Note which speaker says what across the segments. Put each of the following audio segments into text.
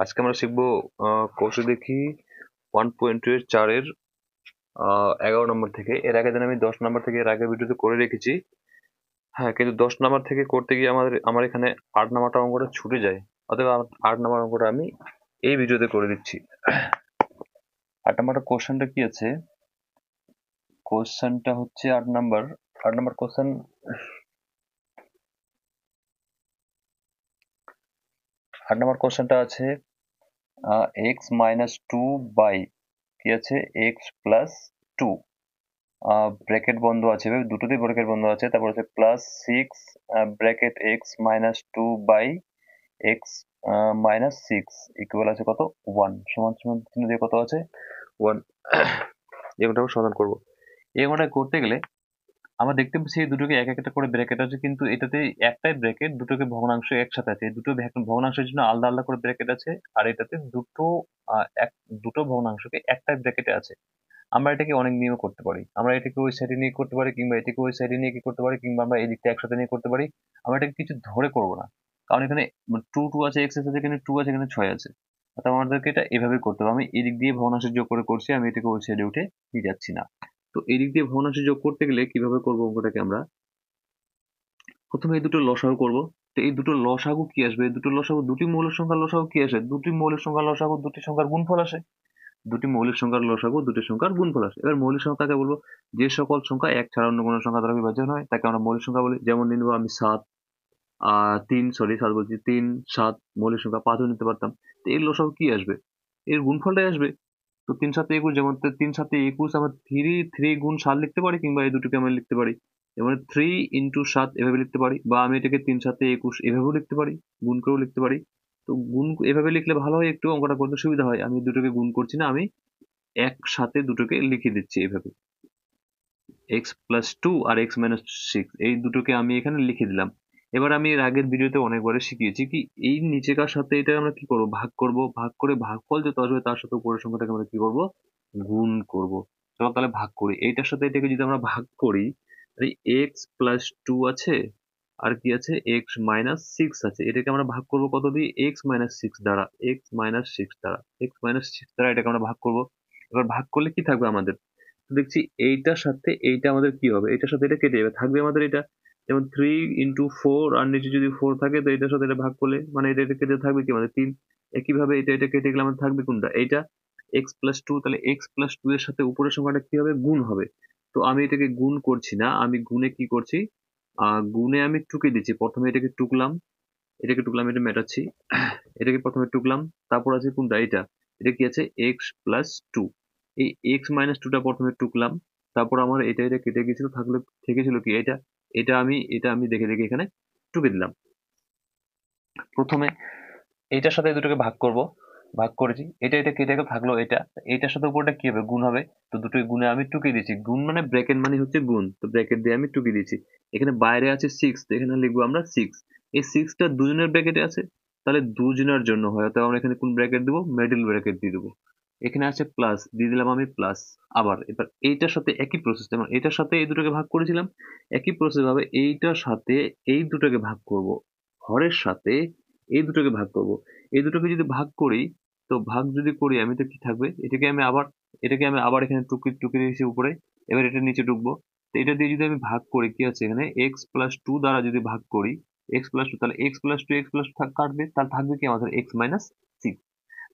Speaker 1: আজকে আমরা শিখবো কোর্সে দেখি 1.2 এর 4 এর 11 নম্বর থেকে। এর আগের দিন আমি 10 নম্বর থেকে এর আগের ভিডিওতে করে রেখেছি। হ্যাঁ, কিন্তু 10 নম্বর থেকে করতে গিয়ে আমার এখানে 8 নম্বরটা অঙ্কটা ছুটে যায়। অতএব 8 নম্বর অঙ্কটা আমি এই ভিডিওতে করে দিচ্ছি। 8 নম্বরটা কোশ্চেনটা কি আছে? কোশ্চেনটা হচ্ছে 8 নম্বর কোশ্চেন। 8 নম্বর কোশ্চেনটা আছে x-2 বাই কি আছে x+2, ব্র্যাকেট বন্ধ আছে, দুটোতেই ব্র্যাকেট বন্ধ আছে। তারপর হচ্ছে +6 bracket x-2 by x-6 equal আছে কত 1, সমান সমান চিহ্ন দিয়ে কত আছে 1। এই অঙ্কটা আমরা সমাধান করবো। এই অঙ্কটা করতে গেলে আমরা দেখতে পাচ্ছি এই দুটোকে এক একটা করে ব্র্যাকেট আছে, কিন্তু এটাতে একটাই ব্র্যাকেট দুটোকে ভগ্নাংশ একসাথে আছে। এই দুটো ভগ্নাংশের জন্য আলাদা আলাদা করে ব্র্যাকেট আছে, আর এটাতে দুটো ভগ্নাংশকে একটাই ব্র্যাকেটে আছে। আমরা এটাকে অনেক নিয়মে করতে পারি। আমরা এটাকে ওই সাইডে নিয়ে করতে পারি, কিংবা এটাকে ওই সাইডে নিয়ে কি করতে পারি, কিংবা আমরা এই দিকটা একসাথে নিয়ে করতে পারি। আমরা এটাকে কিছু ধরে করবো না, কারণ এখানে টু টু আছে, এক্স আছে, এখানে 2 আছে, এখানে 6 আছে। অর্থাৎ আমাদেরকে এটা এভাবে করতে হবে। আমি এই দিক দিয়ে ভগ্নাংশের যোগ করে করছি, আমি এটাকে ওই সাইডে উঠে নিয়ে যাচ্ছি না। তো এই দিক দিয়ে ভগ্নাংশের যোগ করতে গেলে কিভাবে করবো অঙ্কটাকে আমরা প্রথমে এই দুটো লসাগু করবো। তো এই দুটো লসাগু কি আসবে? এই দুটো লসাগু, দুটি মৌলিক সংখ্যার লসাগু কি আসে? দুটি মৌলিক সংখ্যার লসাগু দুটি সংখ্যার গুণফল আসে। দুটি মৌলিক সংখ্যার লসাগু দুটি সংখ্যার গুণফল আসে। এবার মৌলিক সংখ্যা কাকে বলবো? যে সকল সংখ্যা এক ছাড়া অন্য কোনো সংখ্যা দ্বারা বিভাজ্য নয় তাকে আমরা মৌলিক সংখ্যা বলি। যেমন নিয়ে নেবো আমি 7, 7 বলছি, 3, 7 মৌলিক সংখ্যা, 5ও নিতে পারতাম। তো এর লসাগু কি আসবে? এর গুণফলটাই আসবে। তো 3 7 21, যেমন 3 7 21 আমরা 3 গুণ 7 লিখতে পারি, কিংবা এই দুটোকে আমরা লিখতে পারি যেমন 3 × 7 এভাবে লিখতে পারি, বা আমি এটাকে 3 7 21 এভাবেও লিখতে পারি, গুণ করেও লিখতে পারি। তো গুণ এভাবে লিখলে ভালো হয়, একটু অঙ্কটা করতে সুবিধা হয়। আমি দুটোকে গুণ করছি না, আমি একসাথে দুটোকে লিখে দিচ্ছি এইভাবে। x+2 আর x-6 এই দুটোকে আমি এখানে লিখে দিলাম। এবার আমি এর আগের ভিডিওতে অনেকবারে শিখিয়েছি কি এই নিচেকার সাথে এটা আমরা কি করব, ভাগ করব। ভাগ করে ভাগফল যত আসবে তার সাথে উপরের সংখ্যাটাকে আমরা কি করব, গুণ করব। চলো তাহলে ভাগ করি। এইটার সাথে এটাকে যদি আমরা ভাগ করি, তাহলে x+2 আছে, আর কি আছে x-6 আছে। এটাকে আমরা ভাগ করব কত দিয়ে? x-6 দ্বারা, x-6 দ্বারা এটাকে আমরা ভাগ করব। এবার ভাগ করলে কি থাকবে আমাদের? দেখছি এইটার সাথে এইটা আমাদের কি হবে, এটার সাথে এটা কেটে যাবে, থাকবে আমাদের এটা। যেমন 3 × 4, আর নিচে যদি 4 থাকে তো এটার সাথে এটা ভাগ করলে মানে এটা কেটে থাকবে কি আমাদের 3। একইভাবে এটা কেটে গেলে আমাদের থাকবে কোনটা, এইটা x+2। তাহলে x+2 এর সাথে উপরের সংখ্যাটা কি হবে, গুণ হবে। তো আমি এটাকে গুণ করছি না, আমি গুণে কি করছি, গুণে আমি টুকে দিচ্ছি। প্রথমে এটাকে টুকলাম, এটা মেটাচ্ছি। এটাকে প্রথমে টুকলাম, তারপর আছে কোনটা, এটা কি আছে x+2। এই x-2টা প্রথমে টুকলাম, তারপর আমার এটা কেটে গেছিল, থেকেছিল কি এটা আমি দেখে দেখে এখানে টুকে দিলাম। প্রথমে এইটার সাথে এই দুটোকে ভাগ করব, ভাগ করেছি, এটা কেটে গেল, থাকলো এইটার সাথে উপরটা কি হবে, গুণ হবে। তো দুটোই গুণে আমি টুকে দিয়েছি। গুণ মানে ব্র্যাকেট মানে হচ্ছে গুণ, তো ব্র্যাকেট দিয়ে আমি টুকে দিয়েছি। এখানে বাইরে আছে 6, তো এখানে লিখবো আমরা 6। এই 6টা দুজনের ব্র্যাকেটে আছে, তাহলে দুজনের জন্য হয়, তো আমরা এখানে কোন ব্র্যাকেট দেবো, মিডল ব্র্যাকেট দিয়ে দেবো। এখানে আছে প্লাস, দিয়ে দিলাম আমি প্লাস। আবার এবার এইটার সাথে একই প্রসেস, যেমন এটার সাথে এই দুটোকে ভাগ করেছিলাম, একই প্রসেস ভাবে এইটার সাথে এই দুটোকে ভাগ করব, হরের সাথে এই দুটোকে ভাগ করব। এই দুটোকে যদি ভাগ করি, তো ভাগ যদি করি আমি, তো কি থাকবে, এটাকে আমি আবার এখানে টুকি টুকি রেখেছি উপরে। এবার এটা নিচে টুকবো। তো এটা দিয়ে যদি আমি ভাগ করি, কি আছে এখানে x+2 দ্বারা যদি ভাগ করি, x+2, তাহলে x+2 কাটবে, তাহলে থাকবে কি আমাদের x-6।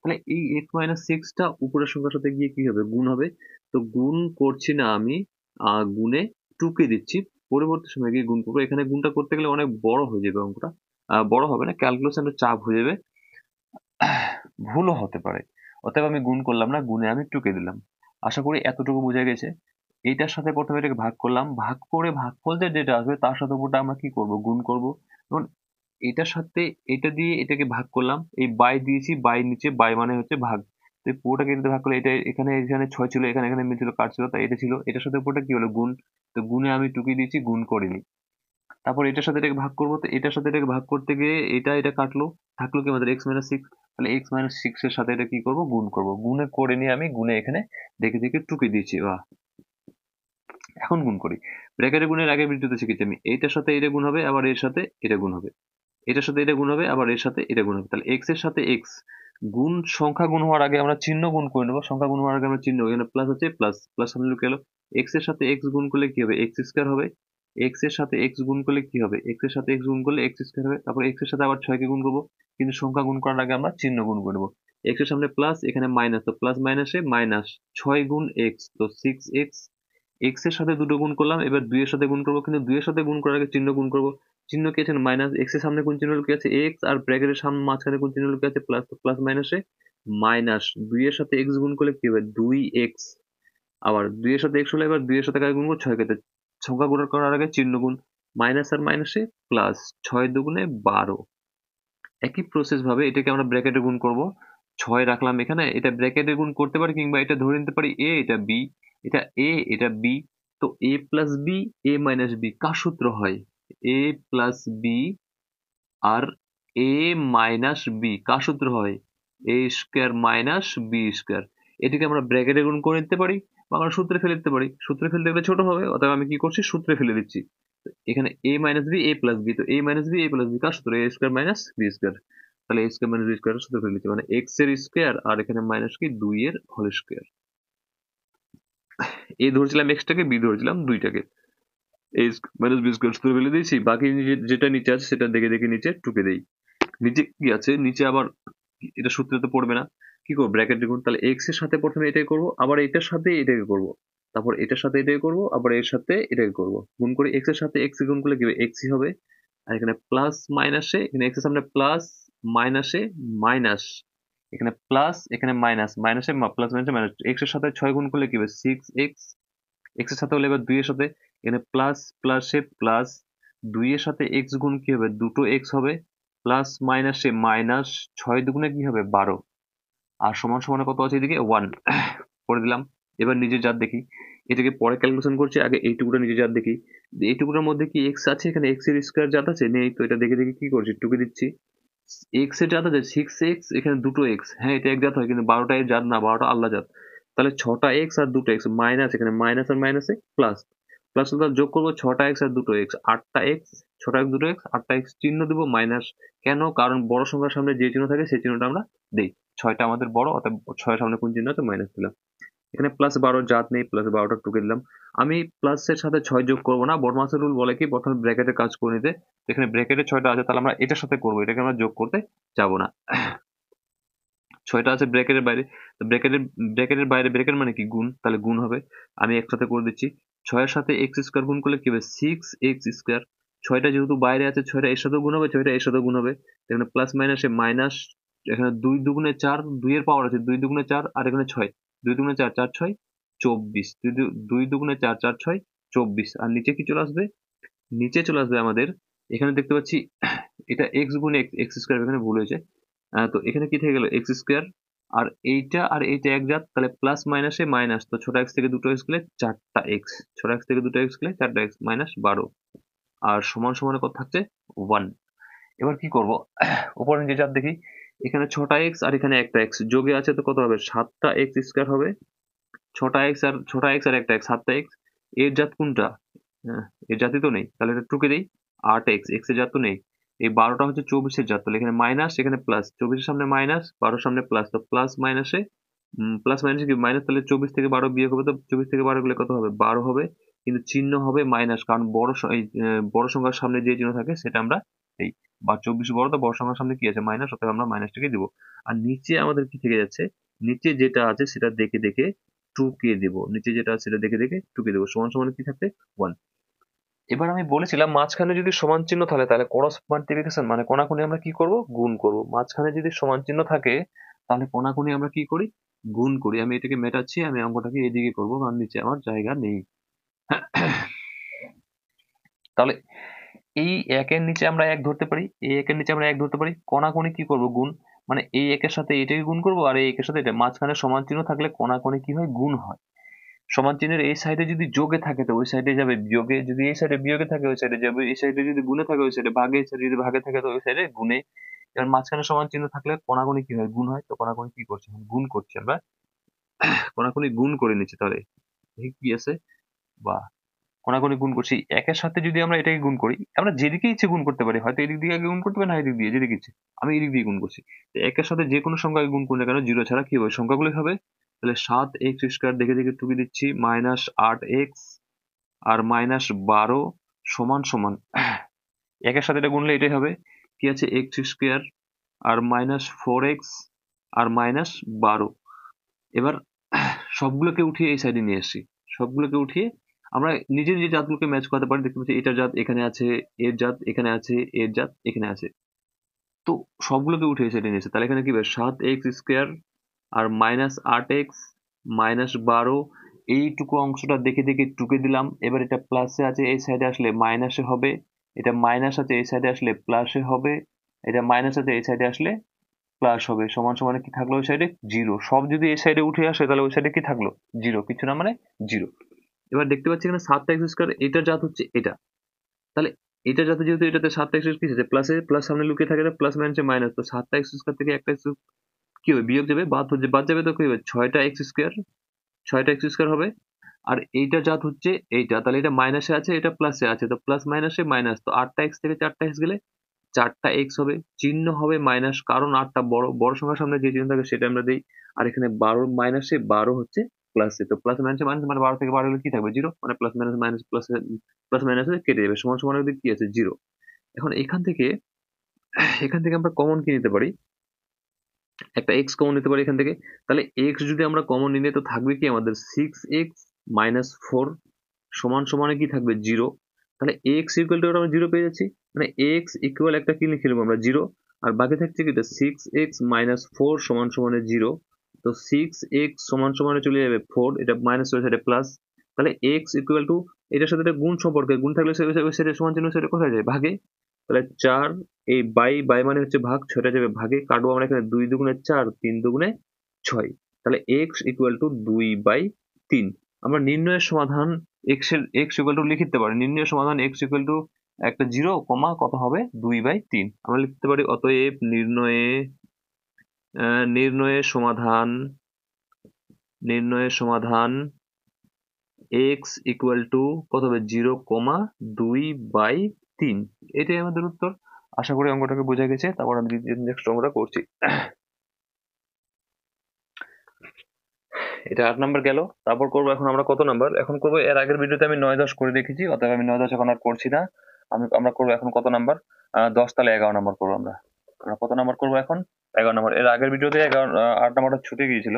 Speaker 1: তাহলে এই x-6টা উপরের সংখ্যার সাথে গিয়ে কি হবে, গুণ হবে। তো গুণ করছি না আমি, গুণে টুকে দিচ্ছি, পরবর্তী সময় গিয়ে গুণ করবো। এখানে গুণটা করতে গেলে অনেক বড় হয়ে যাবে অঙ্কটা, বড় হবে না, ক্যালকুলেশনের চাপ হয়ে যাবে, ভুলও হতে পারে। অতএব আমি গুণ করলাম না, গুণে আমি টুকে দিলাম। আশা করি এতটুকু বোঝা গেছে। এইটার সাথে প্রথমে এটাকে ভাগ করলাম, ভাগ করে ভাগফল যেটা আসবে তার সাথে উপরটা আমরা কি করব, গুণ করব। এবং এটার সাথে এটা দিয়ে এটাকে ভাগ করলাম, এই বাই দিয়েছি, বাই নিচে, বাই মানে হচ্ছে ভাগ। তো এই পুরোটাকে এটাতে ভাগ করলে এটা এখানে 6 ছিল, এখানে মিলছিল, কাটছিল, তাই এটা ছিল, এটার সাথে উপরটা কি হলো, গুণ। তো গুণে আমি টুকিয়ে দিয়েছি, গুণ করিনি। তারপর এটার সাথে এটাকে ভাগ করবো, তো এটার সাথে এটাকে ভাগ করতে গিয়ে এটা কাটলো, থাকলো কি আমাদের x-6। তাহলে x-6 এর সাথে এটা কি করব, গুণ করব। গুণে করে নিয়ে আমি গুণে এখানে দেখে দেখে টুকে দিয়েছি। বাহ, এখন গুণ করি। ব্র্যাকেটে গুণের আগের ভিডিওতে শিখেছি আমি, এইটার সাথে এটা গুণ হবে, আবার এর সাথে এটা গুণ হবে। এটার সাথে এটা গুণ হবে, আবার এর সাথে এটা গুণ হবে। তাহলে এক্স এর সাথে এক্স গুণ, সংখ্যা গুণ হওয়ার আগে আমরা চিহ্ন গুণ করে নেবো। সংখ্যা গুণ হওয়ার আগে আমরা চিহ্ন, এখানে প্লাস আছে, প্লাস প্লাস সামনে লুকিয়ে গেল। এক্স এর সাথে এক্স গুণ করলে কি হবে? এক্স স্কোয়ার হবে। এক্স এর সাথে এক্স গুণ করলে কি হবে? এক্স এর সাথে এক্স গুণ করলে এক্স স্কোয়ার হবে। তারপর এক্স এর সাথে আবার 6 কে গুণ করবো, কিন্তু সংখ্যা গুণ করার আগে আমরা চিহ্ন গুণ করে নেবো। এক্স এর সামনে প্লাস, এখানে মাইনাস, তো প্লাস মাইনাসে মাইনাস, 6 গুণ এক্স, তো 6x। এক্স এর সাথে দুটো গুণ করলাম, এবার 2 এর সাথে গুণ করবো, কিন্তু 2 এর সাথে গুণ করার আগে চিহ্ন গুণ করবো। চিহ্ন কি আছে? মাইনাস। এক্স এর সামনে কোন চিহ্ন লুকিয়ে আছে? এক্স, আর ব্র্যাকেটের সামনে মাঝখানে কোন চিহ্ন লুকিয়ে আছে? প্লাস। তো প্লাস মাইনাসে মাইনাস, 2 এর সাথে এক্স গুণ করলে কি হবে? 2x। আবার 2 এর সাথে এক্স হলে এবার 2 এর সাথে কাকে গুণ করবো? 6 কে। তো সংখ্যা গুণ করার আগে চিহ্ন গুণ, মাইনাস আর মাইনাসে প্লাস, 6 দুগুণে 12। একই প্রসেস ভাবে এটাকে আমরা ব্র্যাকেটে গুণ করব। 6 রাখলাম এখানে, এটা ব্র্যাকেটে গুণ করতে পারি, কিংবা এটা ধরে নিতে পারি এ, এটা বি, এটা এ, এটা বি। তো A plus B, A minus B কার সূত্র হয়? এ প্লাস বি আর এ মাইনাস বি কার সূত্র হয়? A square minus B square. এটাকে আমরা ব্র্যাকেটে গুণ করে নিতে পারি, বা আমরা সূত্রে ফেলে দিতে পারি। সূত্রে ফেলতে গেলে ছোট হবে, অতএব আমি কি করছি? সূত্রে ফেলে দিচ্ছি। তো এখানে এ মাইনাস বি, এ প্লাস বি, তো এ মাইনাস বি, এ প্লাস বি কার সূত্র? এ স্কোয়ার মাইনাস বি স্কোয়ার। তাহলে এ স্কোয়ার মাইনাস বি স্কোয়ার সূত্র ফেলে দিচ্ছি, মানে এক্স এর স্কোয়ার, আর এখানে মাইনাস কি 2 এর হোল স্কোয়ার। এ ধরেছিলাম এক্সটাকে, বি ধরেছিলাম 2টাকে। এ মাইনাস বি স্কোয়ার সূত্র ফেলে দিয়েছি, বাকি যেটা নিচে আছে সেটা দেখে দেখে নিচে টুকে দেই। নিচে কি আছে? নিচে আবার এটা সূত্রে তো পড়বে না, কি করবো? ব্র্যাকেট দেখুন। তাহলে এক্স এর সাথে প্রথমে এটাই করবো, আবার এটার সাথে এটাকে করবো, তারপর এটার সাথে এটাকে করবো, আবার এর সাথে এটাকে করবো। গুণ করে এক্স এর সাথে এক্স গুণ করলে কি হবে? এক্সই হবে। আর এখানে প্লাস মাইনাসে, এখানে এক্স এর সামনে প্লাস, মাইনাসে মাইনাস, এখানে প্লাস, এখানে মাইনাস, মাইনাসে প্লাস, মাইনাসে মাইনাস। এক্স এর সাথে 6 গুণ করলে কি হবে? 6x। এক্স এর সাথে হলে এবার 2 এর সাথে, এখানে প্লাস প্লাসে প্লাস, 2 এর সাথে এক্স গুণ কি হবে? দুটো এক্স হবে। প্লাস মাইনাসে মাইনাস, 6 দুগুণে কি হবে? 12। আর সমান সমানে কত আছে এদিকে? 1 করে দিলাম। এবার নিজের জাত দেখি, এটাকে পরে ক্যালকুলেশন করছি, আগে এইটুকুটা নিজের জাত দেখি। এইটুকুটার মধ্যে কি এক্স আছে? এখানে এক্স এর স্কোয়ার জাত আছে? নেই। তো এটা দেখে দেখে কি করছি? টুকে দিচ্ছি। এক্স এর জাত আছে 6x, এখানে দুটো এক্স, হ্যাঁ এটা এক জাত হয়, কিন্তু 12টা এর জাত না, 12টা আলাদা জাত। তাহলে 6টা এক্স আর দুটো এক্স, মাইনাস, এখানে মাইনাস আর মাইনাসে প্লাস, প্লাস যোগ করবো 6টা এক্স আর দুটো এক্স, 8টা এক্স। 6টা এক্স, দুটো এক্স, 8টা এক্স, চিহ্ন দিব মাইনাস। কেন? কারণ বড় সংখ্যার সামনে যে চিহ্ন থাকে সেই চিহ্নটা আমরা দেই। 6টা আমাদের বড়, অর্থাৎ 6 সামনে কোন চিহ্ন আছে? মাইনাস দিলাম। এখানে প্লাস 12 জাত নেই, প্লাস 12টা টুকে দিলাম। আমি প্লাসের সাথে 6 যোগ করবো না, বড়মাসের রুল বলে কি প্রথমে ব্র্যাকেটের কাজ করে নিতে। এখানে ব্র্যাকেটে 6টা আছে, তাহলে আমরা এটার সাথে করবো, এটাকে আমরা যোগ করতে যাব না। 6টা আছে ব্র্যাকেটের বাইরে, তো ব্র্যাকেটের বাইরে, ব্র্যাকেট মানে কি? গুণ, তাহলে গুণ হবে। আমি একসাথে করে দিচ্ছি। 6 এর সাথে এক্স স্কোয়ার গুণ করলে কি হবে? 6x square. 6টা যেহেতু বাইরে আছে, 6টা এর সাথেও গুণ হবে, 6টা এর সাথেও গুণ হবে। এখানে প্লাস মাইনাসে মাইনাস, এখানে 2 দুগুণে 4, 2 এর পাওয়ার আছে, 2 দুগুণে 4, আর এখানে 6, 2 দুগুণে 4, 4 6 24, 2 দুগুণে 4, 4 6 24। আর নিচে কি চলে আসবে? নিচে চলে আসবে আমাদের, এখানে দেখতে পাচ্ছি এটা এক্স গুণ এক্স, এক্স স্কোয়ার, এখানে ভুল হয়েছে। তো এখানে কি থেকে গেল? X square. আর এইটা আর এইটা এক জাত, তাহলে প্লাস মাইনাসে মাইনাস, তো ছোট এক্স থেকে দুটো এক্স গেলে 4টা এক্স, ছোট এক্স থেকে দুটো এক্স গেলে 4টা এক্স, মাইনাস 12। আর সমান সমানে কত থাকছে? 1। এবার কি করব? উপরে যে জাত দেখি, এখানে 6টা এক্স আর এখানে একটা এক্স যোগে আছে, তো কত হবে? 7টা এক্স স্কোয়ার হবে। 6টা এক্স আর একটা এক্স, 7টা এক্স। এর জাত কোনটা? এর জাতি তো নেই, তাহলে এটা টুকে দেই। 8x, এক্স এর জাত তো নেই। এই 12টা হচ্ছে 24-এর জাত, তাহলে এখানে মাইনাস, এখানে প্লাস, 24-এর সামনে মাইনাস, 12-এর সামনে প্লাস, তো প্লাস মাইনাসে প্লাস মাইনাসে কি মাইনাস, তাহলে 24 থেকে 12 বিয়োগ হবে, তো 24 থেকে 12 গেলে কত হবে? 12 হবে। কিন্তু চিহ্ন হবে মাইনাস, কারণ বড় সংখ্যার সামনে যে চিহ্ন থাকে সেটা আমরা এই, বা 24 বড়, তো বড় সংখ্যার সামনে কি আছে? মাইনাস, অতএব আমরা মাইনাসটাকে দিব। আর নিচে আমাদের কি থেকে যাচ্ছে? নিচে যেটা আছে সেটা দেখে দেখে টুকে দেব, নিচে যেটা আছে সেটা দেখে দেখে টুকে দেবো। সমান সমান কি থাকবে? 1। এবার আমি বলেছিলাম মাঝখানে যদি সমান চিহ্ন থাকে তাহলে ক্রস মাল্টিপ্লিকেশন মানে কোনাকুনি আমরা কি করব? গুণ করব। মাঝখানে যদি সমান চিহ্ন থাকে তাহলে কোনাকুনি আমরা কি করি? গুণ করি। আমি এটাকে মেটাচ্ছি, আমি অঙ্কটাকে এদিকে করব, কারণ নিচে আমার জায়গা নেই। তাহলে এই একের নিচে আমরা এক ধরতে পারি, এই একের নিচে আমরা এক ধরতে পারি। কোনাকুনি কি করব? গুণ। মানে এই একের সাথে এটাকে গুণ করব, আর এই একের সাথে এটা। মাঝখানে সমান চিহ্ন থাকলে কোনাকুনি কি হয়? গুণ হয়। সমান চিহ্নের এই সাইডে যদি যোগে থাকে তো ওই সাইডে যাবে বিয়োগে, যদি এই সাইডে বিয়োগে থাকে ওই সাইডে যাবে, এই সাইডে যদি গুণে থাকে ওই সাইডে ভাগে, এই সাইডে যদি ভাগে থাকে তো ওই সাইডে গুণে। এবার মাঝখানে সমান চিহ্ন থাকলে কোনাকুনি কি হয়? গুণ হয়। তো কোনাকুনি কি করছি? গুণ করছি আমরা, কোনাকুনি গুণ করে নিচ্ছি। তাহলে দেখি কি আছে, বা কোনাকুনি গুণ করছি, একের সাথে যদি আমরা এটাকে গুণ করি, আমরা যেদিকে ইচ্ছে গুণ করতে পারি, হয়তো এদিক দিয়ে আগে গুণ করতে পারি, না এদিক দিয়ে, যেদিকে ইচ্ছে। আমি এদিক দিয়ে গুণ করছি। তো একের সাথে যে কোনো সংখ্যাকে গুণ করলে কেন, জিরো ছাড়া কি হবে, সংখ্যাগুলো হবে। তাহলে 7x² দেখে দেখে টুকে দিচ্ছি, -8x আর -12 সমান সমান, একের সাথে এটা গুনলে এটাই হবে, কি আছে, x² আর -4x আর -12। এবার সবগুলোকে উঠিয়ে এই সাইডে নিয়ে আসি, সবগুলোকে উঠিয়ে আমরা নিজের যে জাতগুলোকে ম্যাচ করাতে পারি, দেখতে পাচ্ছি এটার জাত এখানে আছে, এর জাত এখানে আছে, এর জাত এখানে আছে। তো সবগুলোকে উঠে এই সাইডে নিয়ে এসে, তাহলে এখানে কি হবে, 7x² আর -8x -12, এইটুকু অংশটা দেখে দেখে টুকে দিলাম। এবার এটা প্লাসে আছে, এই সাইডে আসলে মাইনাসে হবে, এটা মাইনাস আছে এই সাইডে আসলে প্লাসে হবে, এটা মাইনাস আছে এই সাইডে আসলে প্লাস হবে, সমান সমান কি থাকলো ওই সাইডে, জিরো। সব যদি এই সাইডে উঠে আসে তাহলে ওই সাইডে কি থাকলো, জিরো, কিছু না মানে জিরো। এবার দেখতে পাচ্ছি এখানে 7x², এটার জাত হচ্ছে এটা, তাহলে এটা যাতে, যেহেতু এটাতে 7x² কি আছে, প্লাসে প্লাস সামনে লুকিয়ে থাকে, প্লাস মাইনাসে মাইনাস, তো 7x² থেকে একটা কি হবে, বিয়োগ যাবে, বাদ যাবে, তো কি হবে, 6x², 6x² হবে। আর এইটা জাত হচ্ছে এইটা, তাহলে এটা মাইনাসে আছে, এটা প্লাসে আছে, তো প্লাস মাইনাসে মাইনাস, তো 8x থেকে 4x গেলে 4x হবে, চিহ্ন হবে মাইনাস, কারণ 8টা বড় বড় সংখ্যার সামনে যে চিহ্ন থাকে সেটা আমরা দিই। আর এখানে 12 মাইনাসে, 12 হচ্ছে প্লাসে, তো প্লাস মাইনাসে মাইনাস মানে 12 থেকে 12 হলে কি থাকবে, জিরো, মানে plus minus minus plus minus কেটে যাবে, সমান সমান ওদিকে কি আছে, জিরো। এখন এখান থেকে আমরা কমন কি নিতে পারি, একটা এক্স কমন নিতে পারি এখান থেকে। তাহলে এক্স যদি আমরা কমন নিই তো থাকবে কি আমাদের 6x - 4 সমান সমানে কি থাকবে, জিরো। তাহলে এক্স ইকুয়াল টু আমরা জিরো পেয়ে যাচ্ছি, মানে এক্স ইকুয়াল একটা কি লিখে নেবো আমরা, জিরো। আর বাকি থাকছে কি, 6x - 4 সমান সমানে জিরো। তো 6x সমান সমানে চলে যাবে 4, এটা মাইনাস চলে যাবে প্লাস। তাহলে এক্স ইকুয়াল টু, এটার সাথে একটা গুণ সম্পর্কে, গুণ থাকলে সেটা সমান চিহ্ন, সেটা কোথায় যায়, ভাগে। তাহলে 4, এই বাই বাই মানে হচ্ছে ভাগ, 6টা যাবে ভাগে, কাটবো আমরা এখানে 2 দুগুণে 4, 3 দুগুণে 6। তাহলে এক্স ইকুয়াল টু 2/3। আমরা নির্ণয়ের সমাধান এক্স ইকুয়াল টু লিখতে পারি, নির্ণয়ের সমাধান এক্স ইকুয়াল টু একটা জিরো কমা কত হবে, 2/3 আমরা লিখতে পারি। অতএব নির্ণয়ের সমাধান এক্স ইকুয়াল টু কত হবে, 0,2/3। এটাই আমাদের উত্তর। আশা করি অঙ্কটাকে বোঝা গেছে। তারপর আমি নেক্সট অঙ্কটা করছি। এটা 8 নাম্বার গেল। তারপর করবো এখন আমরা কত নাম্বার, এখন করবো, এর আগের ভিডিওতে আমি 9-10 করে দেখেছি, অতএব আমি 9-10 এখন আর করছি না। আমরা করবো এখন কত নাম্বার, 10, তাহলে 11 নাম্বার করবো আমরা। কত নাম্বার করবো এখন, 11 নাম্বার। এর আগের ভিডিওতে 8 নাম্বারটা ছুটে গিয়েছিল,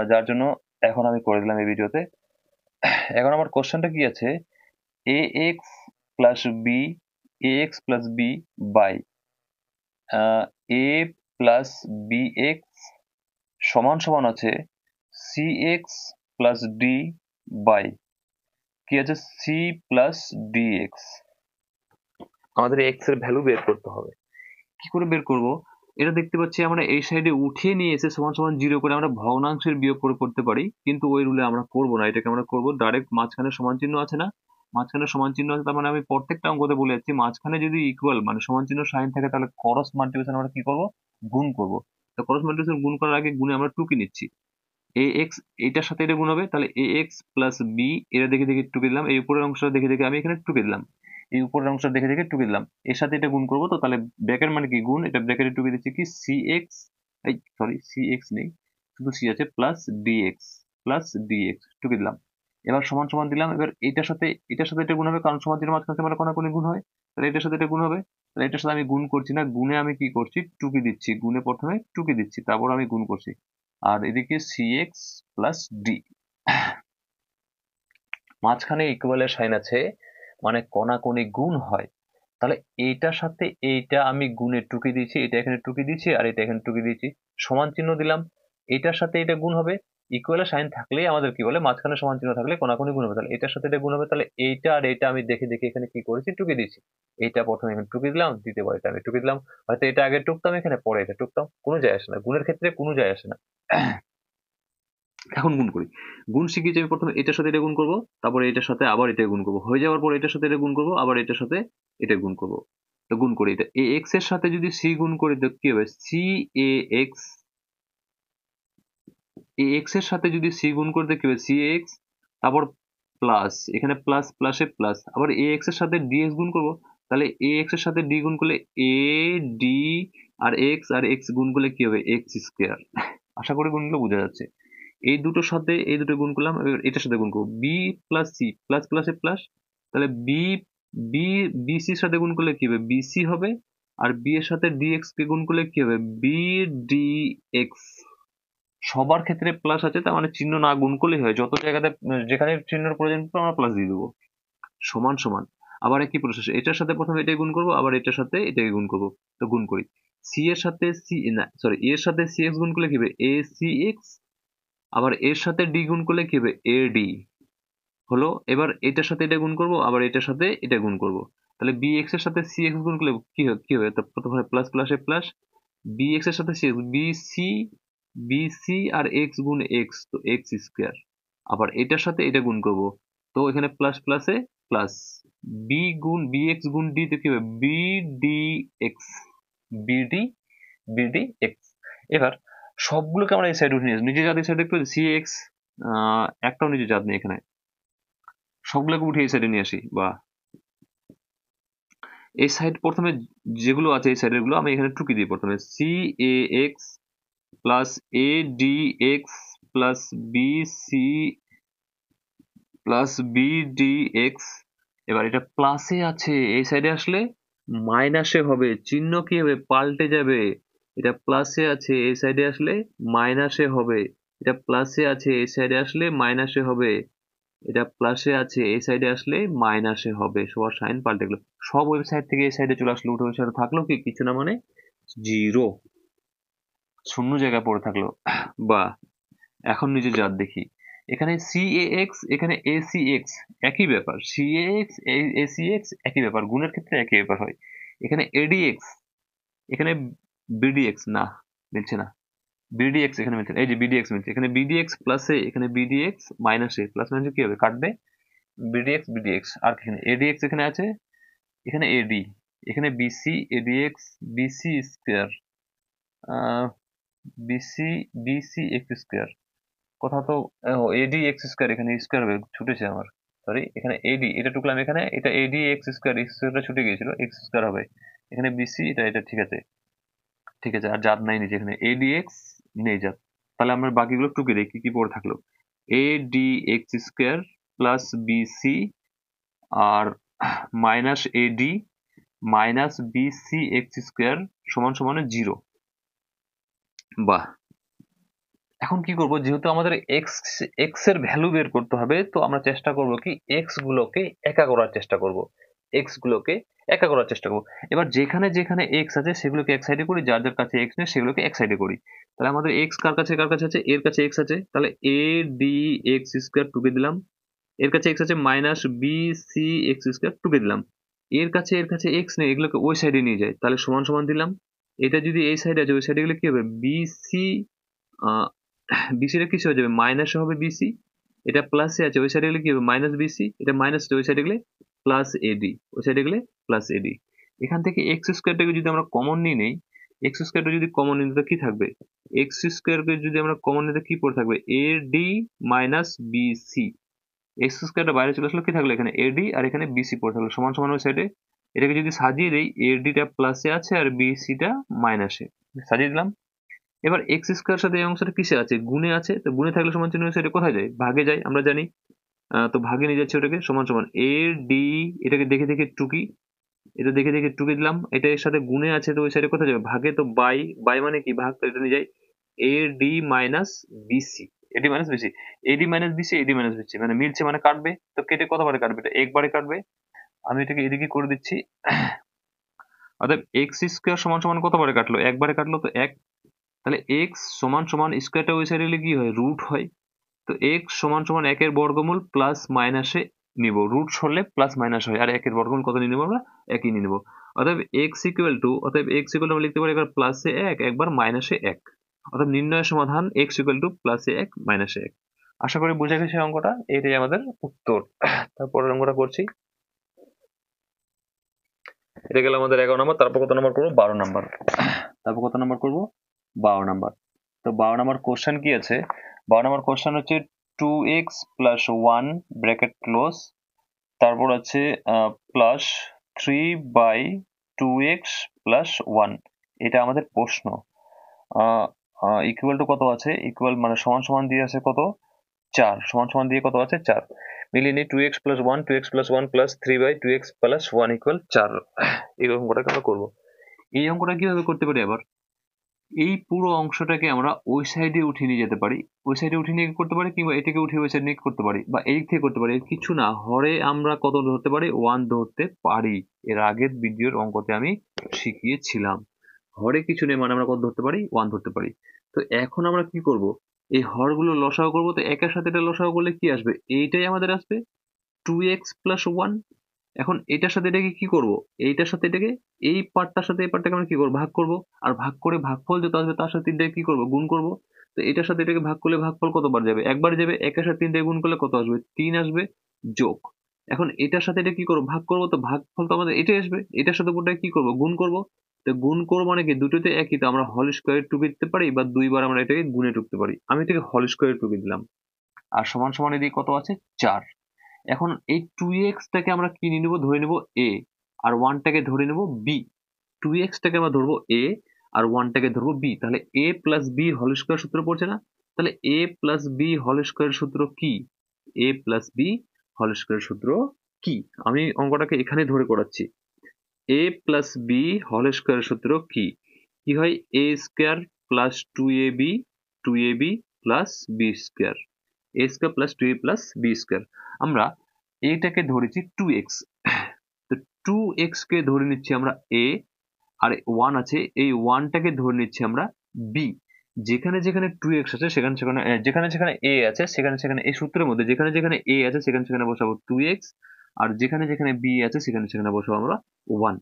Speaker 1: যার জন্য এখন আমি করে দিলাম এই ভিডিওতে। 11 নাম্বার কোশ্চেনটা কি আছে, ax plus b by a plus bx সমান সমান আছে cx plus d by কি আছে, c plus dx। আমাদের x এর ভ্যালু বের করতে হবে। কি করে বের করব, এটা দেখতে পাচ্ছি আমরা এই সাইডে উঠিয়ে নিয়ে এসে সমান সমান জিরো করে আমরা ভগ্নাংশের বিয়োগ করে করতে পারি, কিন্তু ওই রুলে আমরা করবো না। এটাকে আমরা করবো ডাইরেক্ট, মাঝখানে সমান চিহ্ন আছে না, মাঝখানে সমান চিহ্ন আছে, তার মানে আমি প্রত্যেকটা অঙ্কতে বলে যাচ্ছি, মাঝখানে যদি ইকুয়াল মানে সমান চিহ্ন সাইন থাকে, তাহলে ক্রস মাল্টিপ্লিকেশন আমরা কি করবো, গুণ করবো। তো ক্রস মাল্টিপ্লিকেশন গুণ করার আগে গুণে আমরা টুকে নিচ্ছি, ax এটার সাথে এটা গুণ হবে, তাহলে ax প্লাস b, এটা দেখে দেখে টুকে দিলাম, এই উপরের অংশটা দেখে দেখে আমি এখানে টুকে দিলাম, এই উপরের অংশটা দেখে দেখে টুকে দিলাম, এর সাথে এটা গুণ করবো, তো তাহলে ব্র্যাকেট মানে কি গুণ, এটা ব্র্যাকেটে টুকে দিচ্ছি কি cx, এই সরি cx নেই, শুধু c আছে, প্লাস dx টুকে দিলাম। এবার সমান সমান দিলাম, এবার এটার সাথে এটা গুণ হবে, কারণ সমান চিহ্ন মাঝখানে মানে কোনাকুনি গুণ হয়, তাহলে এটার সাথে এটা গুণ হবে। তাহলে এটার সাথে আমি গুণ করছি না, গুণে আমি কি করছি, টুকে দিচ্ছি, গুণে প্রথমে টুকে দিচ্ছি, তারপর আমি গুণ করছি। আর এদিকে cx প্লাস d, মাঝখানে ইকুয়ালের সাইন আছে, মানে কোনাকুনি গুণ হয়। তাহলে এইটার সাথে এইটা আমি গুণে টুকে দিয়েছি, এটা এখানে টুকে দিয়েছি, আর এটা এখানে টুকে দিয়েছি, সমান চিহ্ন দিলাম, এটার সাথে এটা গুণ হবে। ইকুয়ালের সাইন থাকলেই আমাদের কি বলে, মাঝখানে সমান চিহ্ন থাকলে কোনাকুনি গুণ হবে, তাহলে এটার সাথে এটা গুণ হবে। তাহলে এইটা আর এটা আমি দেখে দেখে এখানে কি করেছি, টুকে দিয়েছি। এইটা প্রথমে এখানে টুকে দিলাম, দ্বিতীয়বার এটা আমি টুকে দিলাম, হয়তো এটা আগে টুকতাম এখানে, পরে এটা টুকতাম, কোনো যায় আসে না, গুণের ক্ষেত্রে কোনো যায় আসে না। এখন গুণ করি, গুণ শিখিয়েছি আমি, প্রথমে এটার সাথে এটা গুণ করবো, তারপরে এটার সাথে আবার এটা গুণ করবো, হয়ে যাওয়ার পর এটার সাথে এটা গুণ করবো, আবার এটার সাথে এটা গুণ করবো। তো গুণ করি, এটা ax এর সাথে যদি c গুণ করি তো কি হবে, ax এর সাথে যদি c গুণ করতে কি হবে, cax, তারপর প্লাস, এখানে প্লাস প্লাসে প্লাস, আবার এ এক্স এর সাথে ডিএক্স গুণ করবো, তাহলে এ এক্স এর সাথে ডি গুণ করলে এ ডি আর এক্স গুণ করলে কি হবে এক্স স্কোয়ার। আশা করি গুণগুলো বোঝা যাচ্ছে। এই দুটোর সাথে এই দুটো গুণ করলাম, এবার এটার সাথে গুণ করবো বি প্লাস সি, প্লাস প্লাসে প্লাস, তাহলে বি বি বিসির সাথে গুণ করলে কি হবে বিসি হবে, আর বি এর সাথে ডিএক্স কে গুণ করলে কি হবে বি ডি এক্স। সবার ক্ষেত্রে প্লাস আছে, তার মানে চিহ্ন না গুণ করলেই হয়, যত জায়গাতে যেখানে চিহ্নের প্রয়োজন পড়বে আমরা প্লাস দিয়ে দেবো। সমান সমান, আবার একই প্রসেস, এটার সাথে প্রথমে এটাই গুণ করবো, আবার এটার সাথে এটাকে গুণ করবো। তো গুণ করি, সি এর সাথে সি না সরি এর সাথে সি এক্স গুণ করলে কি হবে এ সি এক্স, আবার এর সাথে ডি গুণ করলে কি হবে এ ডি হলো। এবার এটার সাথে এটা গুণ করবো, আবার এটার সাথে এটা গুণ করবো, তাহলে বি এক্স এর সাথে সি এক্স গুণ করলে কি হবে তো প্রথমে প্লাস প্লাসে প্লাস, বি এক্স এর সাথে সি এক্স বিসি আর এক্স গুণ এক্স, তো এক্স স্কোয়ার, আবার এটার সাথে এটা গুণ করব, তো এখানে প্লাস প্লাসে প্লাস, বি এক্স গুণ ডি তে কি হবে B D X, BD BD X. এবার সবগুলোকে আমরা এই সাইড উঠে নিয়ে আসবো, নিচে জাত এই সাইডে একটু সি এক্স, একটাও নিচে জাত নেই এখানে, সবগুলোকে উঠে এই সাইডে নিয়ে আসি। বা এই সাইড প্রথমে যেগুলো আছে এই সাইডের গুলো আমি এখানে টুকি দিই, প্রথমে C A X plus A D X plus B C plus B D X. এবার এটা প্লাসে আছে, এই সাইডে আসলে মাইনাসে হবে, চিহ্ন কি হবে পাল্টে যাবে। এটা প্লাসে আছে, এই সাইডে আসলে মাইনাসে হবে, এটা প্লাসে আছে, এই সাইডে আসলে মাইনাসে হবে, এটা প্লাসে আছে, এই সাইডে আসলে মাইনাসে হবে, সবার সাইন পাল্টে গেলো। সব ওই সাইড থেকে এই সাইডে চলে আসলো, উঠে ওই সাইডে থাকলো কি কিছু না, মানে জিরো, শূন্য জায়গায় পড়ে থাকলো। বা এখন নিজে জাত দেখি, এখানে সি এ এক্স এখানে এ সি এক্স, একই ব্যাপার, C A X A C X একই ব্যাপার, গুণের ক্ষেত্রে একই ব্যাপার হয়। এখানে এডি এক্স এখানে বিডি এক্স না, মিলছে না, বিডি এক্স এখানে মিলছে না, এই যে বিডি এক্স মিলছে, এখানে বিডি এক্স প্লাসে এখানে বিডি এক্স মাইনাসে, প্লাস মাইনাসে কি হবে কাটবে বিডি এক্স, আর এখানে এডি এক্স এখানে আছে, এখানে এডি, এখানে BC AD X BC square, BC BC x square, কথা তো এডি এক্স স্কোয়ার, এখানে স্কোয়ার হবে ছুটেছে আমার, সরি এখানে এডি এটা টুকলাম, এখানে এটা এডি এক্স স্কোয়ারটা ছুটে গিয়েছিল, এক্স স্কোয়ার হবে, এখানে বিসি এটা এটা ঠিক আছে, ঠিক আছে, আর জাত নাই নিচে, এখানে এডি এক্স নেই জাত। তাহলে আমরা বাকিগুলো টুকে দিই, কি কি পড়ে থাকলো AD x square plus BC আর minus AD minus BC x square সমান সমান জিরো। বাহ, এখন কি করব, যেহেতু আমাদের এক্স এর ভ্যালু বের করতে হবে, তো আমরা চেষ্টা করব কি এক্স গুলোকে একা করার চেষ্টা করব, এক্স গুলোকে একা করার চেষ্টা করব। এবার যেখানে যেখানে এক্স আছে সেগুলোকে এক সাইডে করি, যার যার কাছে এক্স নেই সেগুলোকে এক সাইডে করি। তাহলে আমাদের এক্স কার কাছে আছে, এর কাছে এক্স আছে, তাহলে এ ডি এক্স স্কোয়ার টুকে দিলাম, এর কাছে এক্স আছে minus B C X square টুকে দিলাম, এর কাছে এক্স নেই, এগুলোকে ওই সাইডে নিয়ে যায়, তাহলে সমান সমান দিলাম। এটা যদি এই সাইডে আছে ওই সাইডে গেলে কি হবে বিসি, বিসি টা কিছু হয়ে যাবে মাইনাসে হবে বিসি, এটা প্লাসে আছে ওই সাইডে গেলে কি হবে মাইনাস বিসি, এটা মাইনাস ওই সাইডে গেলে প্লাস এডি, ওই সাইডে গেলে প্লাস এডি। এখান থেকে এক্স স্কোয়ারটাকে যদি আমরা কমন নিয়ে নেই, এক্স স্কোয়ারটা যদি কমন নিতে কি থাকবে, এক্স স্কোয়ারকে যদি আমরা কমন নিতে কি পড়ে থাকবে এডি মাইনাস বিসি, এক্স স্কোয়ারটা বাইরে চলে আসলো, কি থাকলো এখানে এডি আর এখানে বিসি পড়ে থাকলো সমান সমান ওই সাইডে। এটাকে যদি সাজিয়ে দেই, এডিটা প্লাসে আছে আর বিসিটা মাইনাসে, সাজিয়ে দিলাম। এবার এক্স স্কোয়ার সাথে এই অংশটা কিসে আছে গুণে আছে, তো গুণে থাকলে সমান চিহ্ন সেটা কোথায় যায় ভাগে যায় আমরা জানি, তো ভাগে নিয়ে যাচ্ছে ওটাকে, সমান সমান এ ডি, এটাকে দেখে দেখে টুকি, এটা দেখে দেখে টুকে দিলাম, এটা এর সাথে গুণে আছে তো ওই সাইডে কোথায় যাবে ভাগে, তো বাই বাই মানে কি ভাগ, তো এটা নিয়ে যায় A D minus BC, AD minus BC, AD minus BC AD minus BC, মানে মিলছে মানে কাটবে, তো কেটে কতবারে কাটবে এটা একবারে কাটবে, আমি এটাকে এদিকে করে দিচ্ছি। অর্থাৎ এক্স স্কোয়ার সমান সমান কতবারে কাটলো একবারে কাটলো, তো এক, তাহলে এক্স সমান সমান স্কোয়ারটা ওই সাইডে গেলে কি হয় রুট হয়, তো এক্স সমান সমান একের বর্গমূল প্লাস মাইনাসে নিব, রুট সরলে প্লাস মাইনাস হয়, আর একের বর্গমূল কত নিয়ে নেবো আমরা একই নিয়ে নেবো। অতএব এক্স ইকুয়াল টু আমরা লিখতে পারি একবার প্লাসে এক একবার মাইনাসে এক, অর্থাৎ নির্ণয়ের সমাধান এক্স ইকুয়াল টু প্লাসে এক মাইনাসে এক। আশা করি বোঝা গেছে অঙ্কটা, এটাই আমাদের উত্তর। তারপরের অঙ্কটা করছি, এটা গেল আমাদের 11 নম্বর, তারপর কত নম্বর করবো 12 নম্বর, তারপর কত নম্বর করবো 12 নম্বর। তো 12 নম্বর কোশ্চেন কি আছে, 12 নম্বর কোশ্চেন হচ্ছে 2x প্লাস 1 ব্র্যাকেট ক্লোজ, তারপর আছে প্লাস 3/2x প্লাস 1। এটা আমাদের প্রশ্ন। ইকুয়াল টু কত আছে, ইকুয়াল মানে সমান সমান দিয়ে আছে কত, 4, সমান সমান দিয়ে কত আছে 4। মিলিয়ে নিই 2x plus 1, 2x plus 1 plus 3/2x plus 1 equal 4। এই অঙ্কটাকে আমরা করবো। এই অঙ্কটা কিভাবে করতে পারি আবার, এই পুরো অংশটাকে আমরা ওই সাইডে উঠিয়ে নিয়ে যেতে পারি, ওই সাইডে উঠিয়ে নিয়ে করতে পারি, কিংবা এটাকে উঠিয়ে ওই সাইড নিয়ে করতে পারি, বা এই থেকে করতে পারি। কিছু না, হরে আমরা কত ধরতে পারি, 1 ধরতে পারি। এর আগের ভিডিওর অঙ্কতে আমি শিখিয়েছিলাম হরে কিছু নেই মানে আমরা কত ধরতে পারি, 1 ধরতে পারি। তো এখন আমরা কি করব, এই হরগুলো লসাগু করবো। তো একের সাথে এটা লসাগু করলে কি আসবে, এইটাই আমাদের আসবে 2x প্লাস 1। এখন এটার সাথে এটাকে কি করব, এইটার সাথে এটাকে, এই পার্টটার সাথে এই পার্টটাকে আমরা কি করবো, ভাগ করব। আর ভাগ করে ভাগফল যত আসবে তার সাথে তিনটাকে কি করব, গুণ করব। তো এটার সাথে এটাকে ভাগ করলে ভাগফল কতবার যাবে, একবার যাবে। একের সাথে তিনটাকে গুণ করলে কত আসবে, 3 আসবে, যোগ। এখন এটার সাথে এটা কি করবো, ভাগ করবো। তো ভাগফল তো আমাদের এটাই আসবে। এটার সাথে পুরোটা কি করবো, গুণ করব। তো গুণ করবো মানে কি, দুটোতে একই। তো আমরা হল স্কোয়ারে টুকে দিতে পারি, বা দুইবার আমরা এটাকে গুণে টুকতে পারি। আমি এটাকে হল স্কোয়ারে টুকে দিলাম। আর সমান সমান এদিকে কত আছে, 4। এখন এই 2x টাকে আমরা কি নিয়ে নেবো, ধরে নেবো a, আর 1 টাকে ধরে নেবো b। 2x টাকে আমরা ধরবো a, আর 1 টাকে ধরবো b। তাহলে a plus b whole square সূত্র পড়ছে না? তাহলে a plus b whole square সূত্র কি, a plus b whole square সূত্র কি? আমি অঙ্কটাকে এখানে ধরে করাচ্ছি। a plus b whole square সূত্র কি? কি হয়, a square plus 2ab, 2ab plus b square, a square plus 2a plus b square. আমরা এটাকে ধরেছি 2x, তো 2x কে ধরে নিচ্ছি আমরা a, আর 1 আছে, এই 1 টাকে ধরে নিচ্ছি আমরা b। যেখানে যেখানে 2x আছে সেখানে সেখানে যেখানে যেখানে a আছে সেখানে সেখানে, এই সূত্রের মধ্যে যেখানে যেখানে a আছে সেখানে সেখানে বসাবো 2x, আর যেখানে যেখানে b আছে সেখানে সেখানে বসাবো আমরা 1।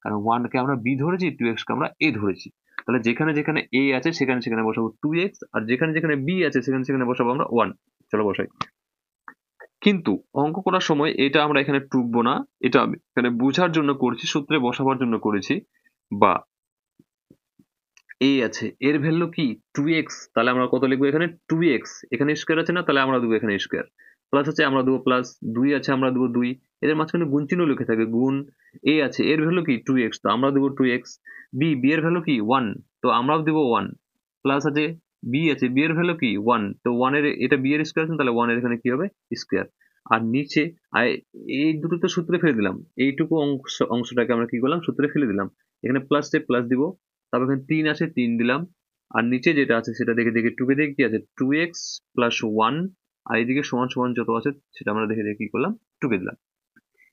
Speaker 1: কারণ 1 কে আমরা b ধরেছি, 2x কে আমরা a ধরেছি। তাহলে যেখানে যেখানে a আছে সেখানে সেখানে বসাবো 2x, আর যেখানে যেখানে b আছে সেখানে সেখানে বসাবো আমরা 1। চলো বসাই। কিন্তু অঙ্ক করার সময় এটা আমরা এখানে টুকবো না, এটা আমি এখানে বোঝার জন্য করছি, সূত্রে বসাবার জন্য করেছি। বা a আছে, এর ভ্যালু কি 2x, তাহলে আমরা কত লিখবো এখানে 2x, এখানে স্কয়ার আছে না, তাহলে আমরা দেবো এখানে স্কয়ার। প্লাস আছে আমরা দেবো প্লাস, 2 আছে আমরা দেবো 2, এদের মাঝখানে গুণ চিহ্ন লিখে থাকে গুণ। a আছে, এর ভ্যালু কি 2x, তো আমরা দেবো 2x। b এর ভ্যালু কি 1, তো আমরাও দেবো 1। প্লাস আছে b আছে, b এর ভ্যালু কি 1, তো 1 এর, এটা b এর স্কয়ার আছে তাহলে 1 এর এখানে কি হবে, স্কয়ার। আর নিচে এই দুটো তো সূত্রে ফেলে দিলাম, এইটুকু অংশটাকে আমরা কি করলাম, সূত্রে ফেলে দিলাম। এখানে প্লাস প্লাস দিব, তারপর এখানে 3 আছে 3 দিলাম। আর নিচে যেটা আছে সেটা দেখে দেখে টুকে দেখে কি আছে 2x প্লাস 1, আর এইদিকে সমান সমান যত আছে সেটা আমরা দেখে দেখে কি করলাম, টুকে দিলাম।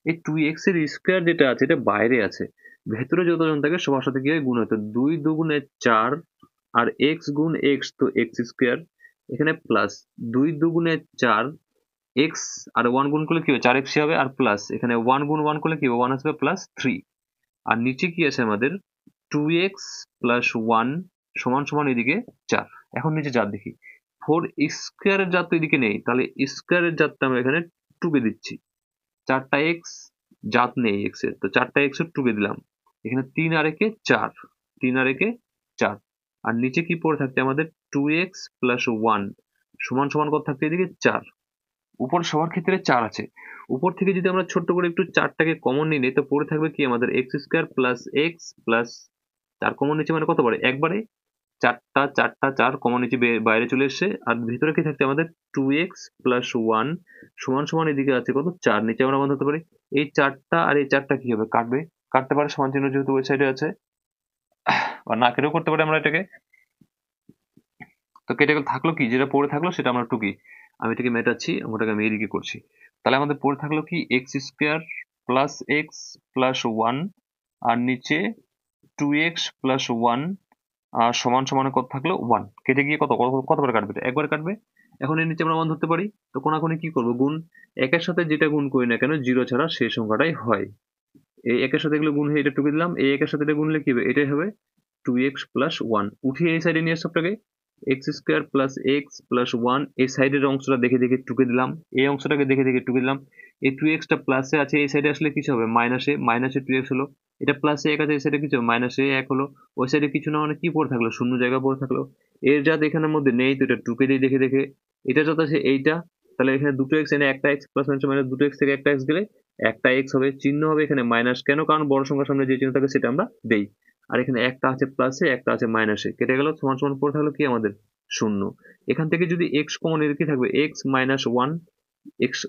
Speaker 1: এই 2x এর স্কয়ার যেটা আছে এটা বাইরে আছে, ভেতরে যতজন থাকে সবার সাথে কি হয়, গুণ হয়। তো 2 দুগুণে 4, আর x গুণ x তো x স্কয়ার, এখানে প্লাস 2 দুগুণে 4, x আর 1 গুণ করলে কি হবে, 4x হবে, আর প্লাস এখানে 1 গুণ 1 করলে কি হবে, 1 আসবে প্লাস 3। আর নিচে কি আছে আমাদের 2x প্লাস 1 সমান সমান এদিকে 4। এখন নিচে জাত দেখি, 4 স্কয়ারের জাত তো এদিকে নেই, তাহলে স্কয়ারের জাতটা আমরা এখানে টুকে দিচ্ছি। 4টা x, জাত নেই x এর, তো 4টা x এর টুকে দিলাম। এখানে 3 আর একে 4, 3 আর একে 4। আর নিচে কি পড়ে থাকছে আমাদের 2x প্লাস 1 সমান সমান কত থাকছে এদিকে 4। উপর সবার ক্ষেত্রে 4 আছে, উপর থেকে যদি আমরা ছোট্ট করে একটু 4টাকে কমন নিই তো পড়ে থাকবে কি আমাদের x square plus x plus 4 common নিচে মানে কতবারে, একবারে। 4টা 4টা 4 কমন নিচে বাইরে চলে এসছে। আর ভিতরে কি থাকছে আমাদের 2x প্লাস 1 সমান সমান এদিকে আছে কত 4, নিচে আমরা বন্ধ করতে পারি। এই 4টা আর এই 4টা কি হবে, কাটবে, কাটতে পারে সমান চিহ্ন যেহেতু ওই সাইডে আছে, বা না কেটেও করতে পারি আমরা এটাকে। তো কেটে গেলে থাকলো কি, যেটা পড়ে থাকলো সেটা আমরা টুকি। আমি এটাকে মেটাচ্ছি, ওটাকে আমি এদিকে করছি। তাহলে আমাদের পড়ে থাকলো কি x square plus x plus 1, আর নিচে 2x প্লাস 1, আর সমান সমান কত থাকলো 1। কেটে গিয়ে কতবার কাটবে, একবার কাটবে। এখন এর নিচে আমরা 1 ধরতে পারি। তো কোনাকুনি কি করবো, গুণ। একের সাথে যেটা গুণ করি না কেন, 0 ছাড়া সেই সংখ্যাটাই হয়। এই একের সাথে এগুলো গুণ হয়ে এটা টুকে দিলাম, এই একের সাথে এটা গুণলে কি হবে, এটাই হবে 2x প্লাস 1। উঠিয়ে এই সাইডে নিয়ে সবটাকে, x square plus x plus 1, এই সাইডের অংশটা দেখে দেখে টুকে দিলাম, এই অংশটাকে দেখে দেখে টুকে দিলাম। এই 2xটা প্লাসে আছে, এই সাইডে আসলে কিছু হবে, মাইনাসে, মাইনাসে 2x হলো। এটা প্লাসে 1 আছে, এই সাইডে কিছু হবে, মাইনাসে 1 হলো। ওই সাইডে কিছু না মানে কি পড়ে থাকলো, শূন্য জায়গা পড়ে থাকলো। এর জাত এখানের মধ্যে নেই, তো এটা টুকে দিই দেখে দেখে। এটা যত আছে এইটা, তাহলে এখানে দুটো এক্স এনে একটা এক্স প্লাস মাইনাস দুটো এক্স থেকে একটা এক্স গেলে একটা এক্স হবে, চিহ্ন হবে এখানে মাইনাস, কেন? কারণ বড় সংখ্যার সামনে যে চিহ্ন থাকে সেটা আমরা দেই। আর এখানে একটা আছে প্লাসে, একটা আছে মাইনাসে, কেটে গেল, সমান সমান পড়ে থাকলো কি আমাদের শূন্য। এখান থেকে যদি এক্স কমন এর কি থাকবে, x minus one, x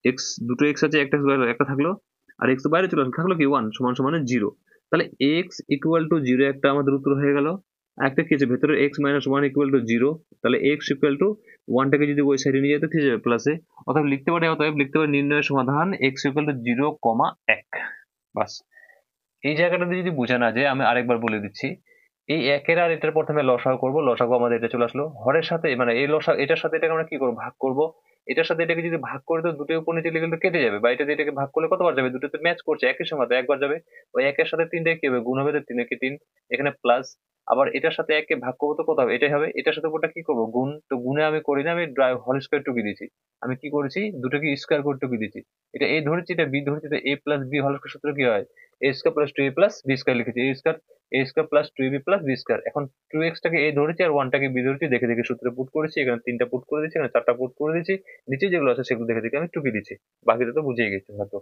Speaker 1: x দুটো এক্স আছে, একটা একটা থাকলো, আর এক্স বাইরে চলে আসলো, থাকলো কি ওয়ান, সমান সমান জিরো। তাহলে এক্স ইকুয়াল টু জিরো একটা আমাদের উত্তর হয়ে গেল। একটা কি আছে ভেতরে, x minus one equal to zero, তাহলে এক্স ইকুয়াল টু ওয়ানটাকে যদি ওই সাইডে নিয়ে যেতে ঠিক যাবে প্লাসে, অতএব লিখতে পারি নির্ণয়ের সমাধান x equal to zero comma এক। বাস। এই জায়গাটাতে যদি বোঝা না যায় আমি আরেকবার বলে দিচ্ছি, এই একের আর এটার প্রথমে লসাগু করবো, লসাগু আমাদের এটা চলে আসলো, হরের সাথে মানে এই লসা এটার সাথে এটাকে আমরা কি করবো, ভাগ করবো। এটার সাথে এটাকে যদি ভাগ করে, তো দুটো উপর নিচে লিখলে তো কেটে যাবে, বা এটা দিয়ে এটাকে ভাগ করলে কতবার যাবে, দুটোতে ম্যাচ করছে একই সময়, তো একবার যাবে। ওই একের সাথে তিনটে কি হবে, গুণ হবে, তো তিনে কি তিন, এখানে প্লাস। আবার এটার সাথে একে ভাগ করবো তো কত হবে, এটাই হবে। এটার সাথে ওটা কি করবো, গুণ, তো গুণে আমি করি না, আমি হোল স্কোয়ার টুকি দিয়েছি। আমি কি করেছি, দুটোকে স্কোয়ার করে টুকি দিয়েছি। এটা এ ধরেছি, এটা বি ধরেছি, তো A plus B whole square সূত্র কি হয়, A square plus two A plus B square লিখেছি, A square plus two B plus B square. এখন টু এক্স টাকে এ ধরেছি আর ওয়ানটাকে বি ধরেছি, দেখে দেখে সূত্রে পুট করেছি, এখানে তিনটা পুট করে দিচ্ছি, এখানে চারটা পুট করে দিচ্ছি, নিচে যেগুলো আছে সেগুলো দেখে দেখে আমি টুকি দিচ্ছি। বাকিটা তো বুঝেই গেছি হয়তো।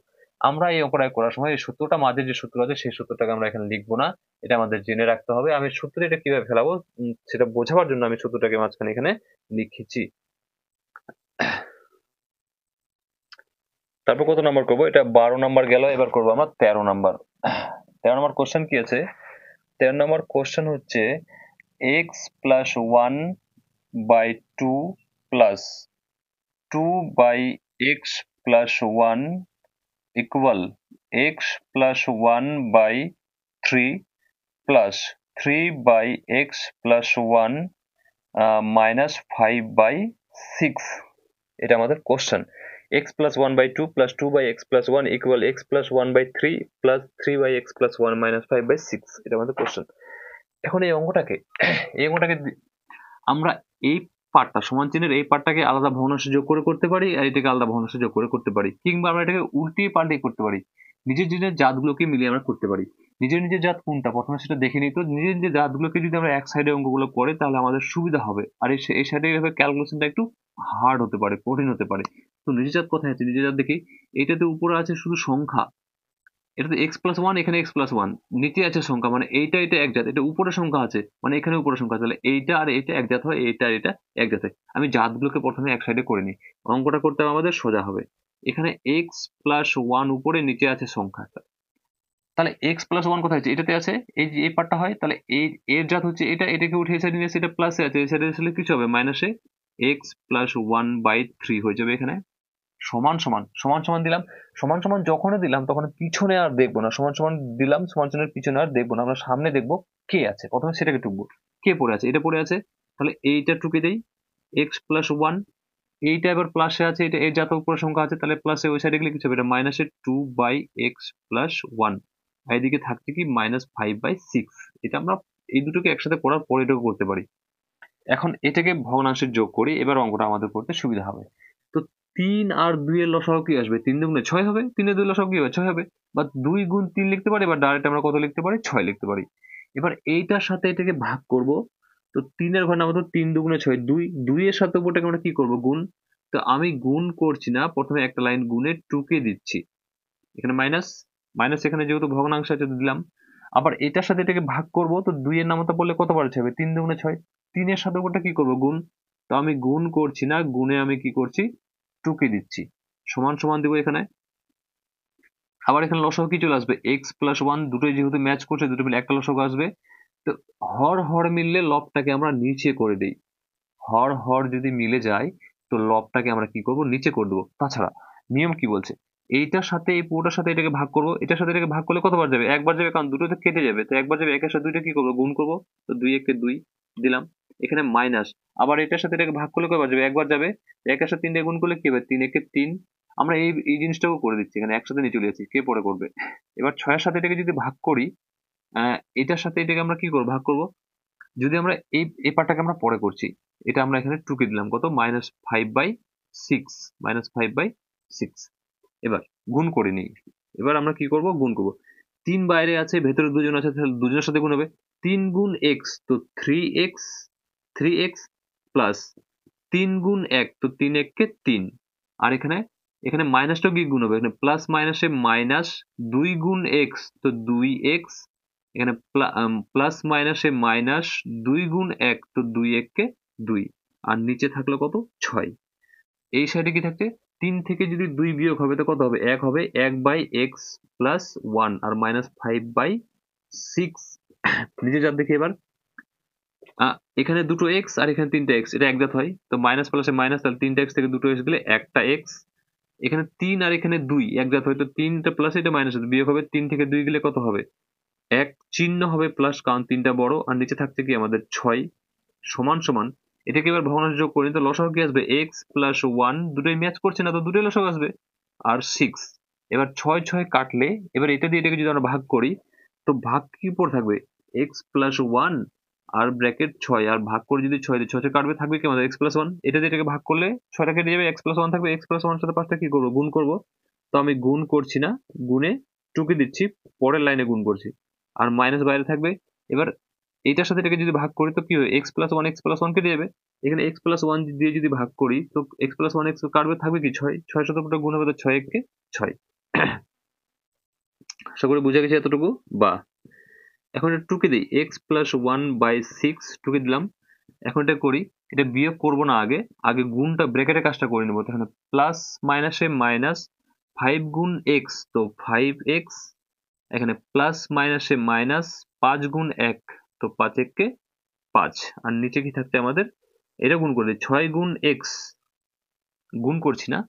Speaker 1: আমরা এই অঙ্কটা করার সময় এই সূত্রটা, মাঝে যে সূত্র আছে সেই সূত্রটাকে আমরা এখানে লিখবো না, এটা আমাদের জেনে রাখতে হবে। আমি সূত্রে এটা কিভাবে ফেলাবো সেটা বোঝাবার জন্য আমি সূত্রটাকে মাঝখানে এখানে লিখেছি। তারপর কত নাম্বার করবো, এটা 12 নাম্বার গেল, এবার করবো আমরা 13 নাম্বার। 13 নাম্বার কোশ্চেন কি আছে, 13 নম্বর কোশ্চেন হচ্ছে X plus one by two plus two by X plus one equal X plus one by three plus three by X plus one minus five by six. এটা আমাদের question. X plus one by two plus two by X plus one equal X plus one by three plus three by X plus one minus five by six. এটা আমাদের question. এখন এই অঙ্কটাকে আমরা এই পার্টটা, সমান চিহ্নের এই পার্টটাকে আলাদা ভগ্নাংশে যোগ করে করতে পারি, আর এটাকে আলাদা ভগ্নাংশে যোগ করে করতে পারি, কিংবা আমরা এটাকে উল্টিয়ে পাল্টিয়ে করতে পারি। নিজের নিজের জাতগুলোকে মিলিয়ে আমরা করতে পারি। নিজের নিজের জাত কোনটা প্রথমে সেটা দেখে নিই। তো নিজের নিজের জাতগুলোকে যদি আমরা এক সাইডে অঙ্কগুলো করে তাহলে আমাদের সুবিধা হবে, আর এই সাইডে এভাবে ক্যালকুলেশনটা একটু হার্ড হতে পারে, কঠিন হতে পারে। তো নিজের জাত কোথায় আছে, নিজের জাত দেখি, এইটাতে উপরে আছে শুধু সংখ্যা, এটাতে এক্স প্লাস ওয়ান, এখানে এক্স প্লাস ওয়ান, নিচে আছে সংখ্যা, মানে এইটা এটা এক জাত, এটা উপরে সংখ্যা আছে, মানে এখানে উপরে সংখ্যা আছে, তাহলে এইটা আর এইটা এক জাত হয়, এইটা আর এটা এক জাত হয়। আমি জাতগুলোকে প্রথমে এক সাইডে করে নিই, অঙ্কটা করতে আমাদের সোজা হবে। এখানে এক্স প্লাস ওয়ান উপরে, নিচে আছে সংখ্যা, তাহলে এক্স প্লাস ওয়ান কোথায় আছে, এটাতে আছে, এই যে এই পার্টটা হয়, তাহলে এই এর জাত হচ্ছে এটা, এটাকে উঠে এই সাইডে নিয়ে এসে এটা প্লাসে আছে, এই সাইডে আসলে কিছু হবে মাইনাসে, X plus one by three হয়ে যাবে এখানে, সমান সমান সমান সমান দিলাম। সমান সমান যখনই দিলাম তখন পিছনে আর দেখবো না, সমান সমান দিলাম, সমান সমানের পিছনে আর দেখবো না, আমরা সামনে দেখবো কে আছে, প্রথমে সেটাকে টুকবো, কে পড়ে আছে, এটা পড়ে আছে, তাহলে এইটা টুকে দেই, এক্স প্লাস ওয়ান, এইটা এবার প্লাসে আছে, এটা এর যত উপরে সংখ্যা আছে, তাহলে প্লাসে ওই সাইডে গেলে কিছু হবে, এটা মাইনাসে two by X plus one, এইদিকে থাকছে কি মাইনাস ফাইভ বাই সিক্স। এটা আমরা এই দুটোকে একসাথে করার পরে এটাকে করতে পারি। এখন এটাকে ভগ্নাংশের যোগ করি, এবার অঙ্কটা আমাদের করতে সুবিধা হবে। তো তিন আর দুই এর লসাগু কি আসবে, তিন দুগুণে ছয় হবে, তিনের দুই লসাগু কি হবে, ছয় হবে, বা দুই গুণ তিন লিখতে পারি, বা ডাইরেক্ট আমরা কত লিখতে পারি, ছয় লিখতে পারি। এবার এইটার সাথে এটাকে ভাগ করব, তো তিনের ঘর নামতো তিন দুগুণে ছয়, দুই, দুইয়ের সাথে উপরটাকে আমরা কি করব, গুণ। তো আমি গুণ করছি না, প্রথমে একটা লাইন গুণে টুকে দিচ্ছি, এখানে মাইনাস, মাইনাস এখানে যেহেতু ভগ্নাংশ আছে দিলাম। আবার এটার সাথে এটাকে ভাগ করব, তো দুইয়ের নামতা বললে কতবার হবে, তিন দুগুণে ছয়, তিনের সাথে ওটা কি করব, গুণ। তো আমি গুণ করছি না, গুণে আমি কি করছি, টুকে দিচ্ছি, সমান সমান দিব এখানে। আবার এখানে লসাগু কি চলে আসবে, এক্স প্লাস ওয়ান, দুটোই যেহেতু ম্যাচ করছে, দুটো মিলে একটা লসাগু আসবে। তো হর হর মিললে লবটাকে আমরা নিচে করে দিই, হর হর যদি মিলে যায় তো লবটাকে আমরা কি করব, নিচে করে দেবো। তাছাড়া নিয়ম কি বলছে, এইটার সাথে এই পুরোটার সাথে এটাকে ভাগ করবো, এটার সাথে এটাকে ভাগ করলে কতবার যাবে, একবার যাবে, কারণ দুটো তো কেটে যাবে, তো একবার যাবে, একের সাথে দুইটা কি করবো, গুণ করবো, তো দুই একে দুই দিলাম, এখানে মাইনাস। আবার এটার সাথে এটাকে ভাগ করলে কয়বার যাবে, একবার যাবে, একের সাথে তিনটে গুণ করলে কি হবে, তিন একে তিন। আমরা এই এই জিনিসটাও করে দিচ্ছি, এখানে একসাথে নিয়ে চলে যাচ্ছি, কে পরে করবে। এবার ছয়ের সাথে এটাকে যদি ভাগ করি, এটার সাথে এটাকে আমরা কি করবো, ভাগ করবো। যদি আমরা এই এই পার্টটাকে আমরা পরে করছি, এটা আমরা এখানে টুকে দিলাম কত, minus five by six, minus five by six. এবার গুণ করে নিই, এবার আমরা কি করব, গুণ করব। তিন বাইরে আছে, ভেতরে দুজন আছে, তাহলে দুজনের সাথে গুণ হবে, তিন গুণ এক্স, তো three x, three x plus 3 গুণ 1 তো 3 1 কে 3 আর এখানে এখানে মাইনাসটাও কি গুণ হবে এখানে প্লাস মাইনাসে মাইনাস 2 গুণ x তো 2x এখানে প্লাস মাইনাসে মাইনাস 2 গুণ 1 তো 2 1 কে 2 আর নিচে থাকলো কত 6 এই সাইডে কি থাকছে 3 থেকে যদি 2 বিয়োগ হবে তো কত হবে 1 হবে 1 বাই এক্স প্লাস 1 আর মাইনাস 5 বাই 6 নিচে যা দেখি এবার এখানে দুটো এক্স আর এখানে তিনটা এক্স এটা একজাত হয় তো মাইনাস প্লাসে মাইনাস তাহলে তিনটা এক্স থেকে দুটো এক্স গেলে একটা এক্স এখানে 3 আর এখানে 2 একজাত হয় তো 3টা প্লাস এটা মাইনাস বিয়োগ হবে 3 থেকে 2 গেলে কত হবে এক চিহ্ন হবে প্লাস কারণ 3টা বড় আর নিচে থাকছে কি আমাদের 6 সমান সমান এটাকে এবার ভগ্নাংশ যোগ করি তো লসাগু কি আসবে x প্লাস 1 দুটোই ম্যাচ করছে না তো দুটোই লসাগু আসবে আর 6 এবার 6 6 কাটলে এবার এটা দিয়ে এটাকে যদি আমরা ভাগ করি তো ভাগ কি পড়ে থাকবে x প্লাস 1 আর ব্র্যাকেট 6 আর ভাগ করে যদি 6 দিয়ে 6 6 কাটবে থাকবে কি আমাদের x প্লাস 1 এটা দিয়ে এটাকে ভাগ করলে 6টা কেটে যাবে x প্লাস 1 থাকবে x প্লাস 1 এর সাথে 5টা কি করব গুণ করব তো আমি গুণ করছি না গুণে টুকে দিচ্ছি পরের লাইনে গুণ করছি আর মাইনাস বাইরে থাকবে এবার এইটার সাথে এটাকে যদি ভাগ করি তো কি হবে এক্স প্লাস ওয়ান কেটে যাবে এখানে এক্স প্লাস ওয়ান দিয়ে যদি ভাগ করি তো এক্স প্লাস ওয়ান এক্স কাটবে থাকবে কি 6 6 শতকরা গুণ হবে তো 6 1 6 আশা করি বুঝে গেছে এতটুকু বা এখন এটা টুকে দিই এক্স প্লাস 1/6 টুকে দিলাম এখন এটা করি এটা বিয়োগ করব না আগে আগে গুণটা ব্র্যাকেটের কাজটা করে নেবো তাহলে প্লাস মাইনাসে মাইনাস 5 গুণ এক্স তো 5x এখানে প্লাস মাইনাসে মাইনাস 5 গুণ 1 তো 5 1 কে 5 আর নিচে কি থাকছে আমাদের এটা গুণ করে 6 গুণ এক্স গুণ করছি না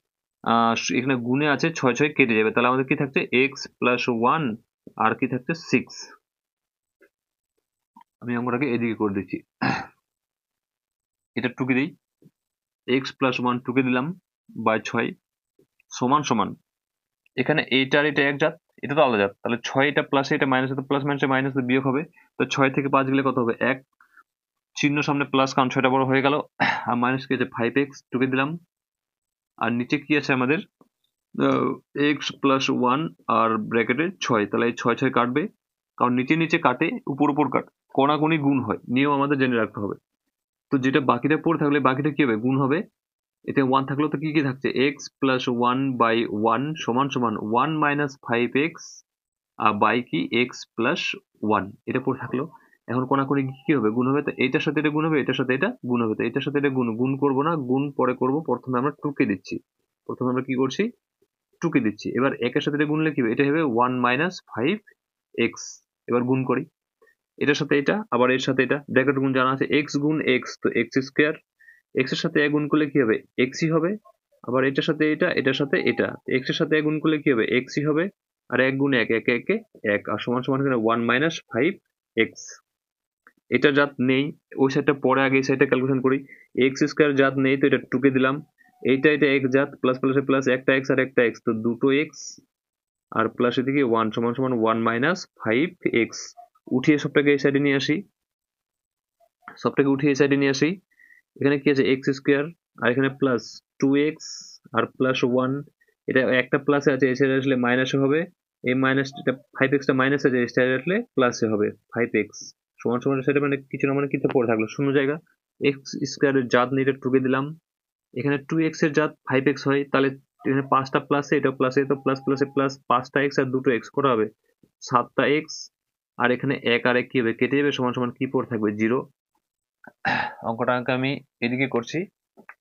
Speaker 1: এখানে গুণে আছে 6 6 কেটে যাবে তাহলে আমাদের কি থাকছে এক্স প্লাস 1 আর কি থাকছে 6 আমি অঙ্কটাকে এদিকে করে দিচ্ছি এটা টুকে দিই এক্স প্লাস 1 টুকে দিলাম বাই 6 সমান সমান এখানে এইটা আর এটা এক জাত এটা তো আলাদা জাত তাহলে 6 এটা প্লাস এটা মাইনাস তো প্লাস মাইনাসে মাইনাস বিয়োগ হবে তো 6 থেকে 5 গেলে কত হবে 1 চিহ্ন সামনে প্লাস কারণ 6টা বড় হয়ে গেল আর মাইনাস কি আছে 5x টুকে দিলাম আর নিচে কি আছে আমাদের এক্স প্লাস 1 আর ব্র্যাকেটে 6 তাহলে এই 6 6 কাটবে কারণ নিচে নিচে কাটে উপর উপর কাট কোণাকুণি গুণ হয় নিয়ম আমাদের জেনে রাখতে হবে তো যেটা বাকিটা পড়ে থাকলে বাকিটা কি হবে গুণ হবে এতে 1 থাকলেও তো কি কি থাকছে এক্স প্লাস 1/1 সমান সমান 1 মাইনাস 5x আর বাই কি এক্স প্লাস 1 এটা পড়ে থাকলো এখন কোণাকুণি কি হবে গুণ হবে তো এটার সাথে এটা গুণ হবে এটার সাথে এটা গুণ হবে তো এটার সাথে এটা গুণ গুণ করবো না গুণ পরে করব প্রথমে আমরা টুকে দিচ্ছি প্রথমে আমরা কি করছি টুকে দিচ্ছি এবার একের সাথে এটা গুণলে কি হবে এটা হবে 1 মাইনাস 5x এবার গুণ করি এটার সাথে এটা আবার এর সাথে এটা ব্র্যাকেট গুণ জানা আছে x গুণ x তো x স্কয়ার x এর সাথে গুণ করলে কি হবে x ই হবে আবার এটার সাথে এটা এটার সাথে এটা x এর সাথে গুণ করলে কি হবে x ই হবে আর 1 গুণ 1 1 1 1 আর সমান সমান এখানে 1 মাইনাস 5x এটা জাত নেই ওই সাইডটা পরে আগে এই সাইডটা ক্যালকুলেশন করি x স্কয়ার জাত নেই তো এটা টুকে দিলাম এইটা এটা x জাত প্লাস প্লাসে প্লাস একটা x আর একটা x তো দুটো x আর প্লাস এদিকে 1 সমান সমান 1 মাইনাস 5x উঠিয়ে সবটাকে এই সাইডে নিয়ে আসি সবটাকে উঠিয়ে এই সাইডে নিয়ে আসি এখানে কি আছে x স্কয়ার আর এখানে প্লাস 2x আর প্লাস 1 এটা একটা প্লাসে আছে এই সাইডে আসলে মাইনাসে হবে এই মাইনাস এটা 5x টা মাইনাস আছে এই সাইডে আসলে প্লাসে হবে 5x সমান সমান সেটা মানে কিছু না মানে কিছু পড়ে থাকলো শূন্য জায়গা x স্কয়ারের জাত নিয়ে এটা টুকে দিলাম এখানে 2x এর জাত 5x হয় তাহলে এখানে 5টা প্লাসে এটা প্লাসে তো প্লাস প্লাসে প্লাস 5টা x আর দুটো x করা হবে 7টা x আর এখানে 1 আর 1 কি হবে কেটে যাবে সমান সমান কি পড়ে থাকবে 0 অঙ্কটা আমি এদিকে করছি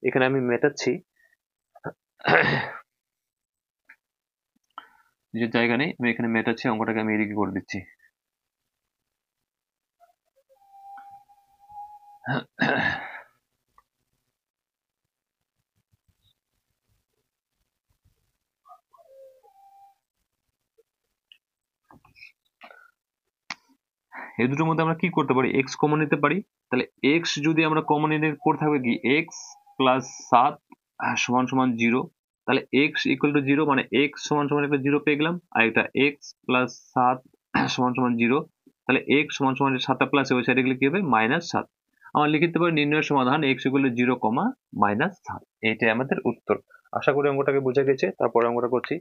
Speaker 1: এখানে আমি মেটাচ্ছি নিজের জায়গা নেই আমি এখানে মেটাচ্ছি অঙ্কটাকে আমি এদিকে করে দিচ্ছি এই দুটোর মধ্যে আমরা কি করতে পারি x কমন নিতে পারি তাহলে x যদি আমরা কমন নিতে পড়ে থাকবে কি x প্লাস 7 সমান সমান 0 তাহলে x ইকুয়াল টু 0 মানে x সমান সমান একটা 0 পেয়ে গেলাম আর এটা x প্লাস 7 সমান সমান 0 তাহলে x সমান সমান 7টা প্লাস ওই সাইডে গেলে কি হবে -7 আমরা লিখে দিতে পারি নির্ণয়ের সমাধান x ইকুয়াল টু 0, -7 এইটাই আমাদের উত্তর আশা করি অঙ্কটাকে বোঝা গেছে তারপরে অঙ্কটা করছি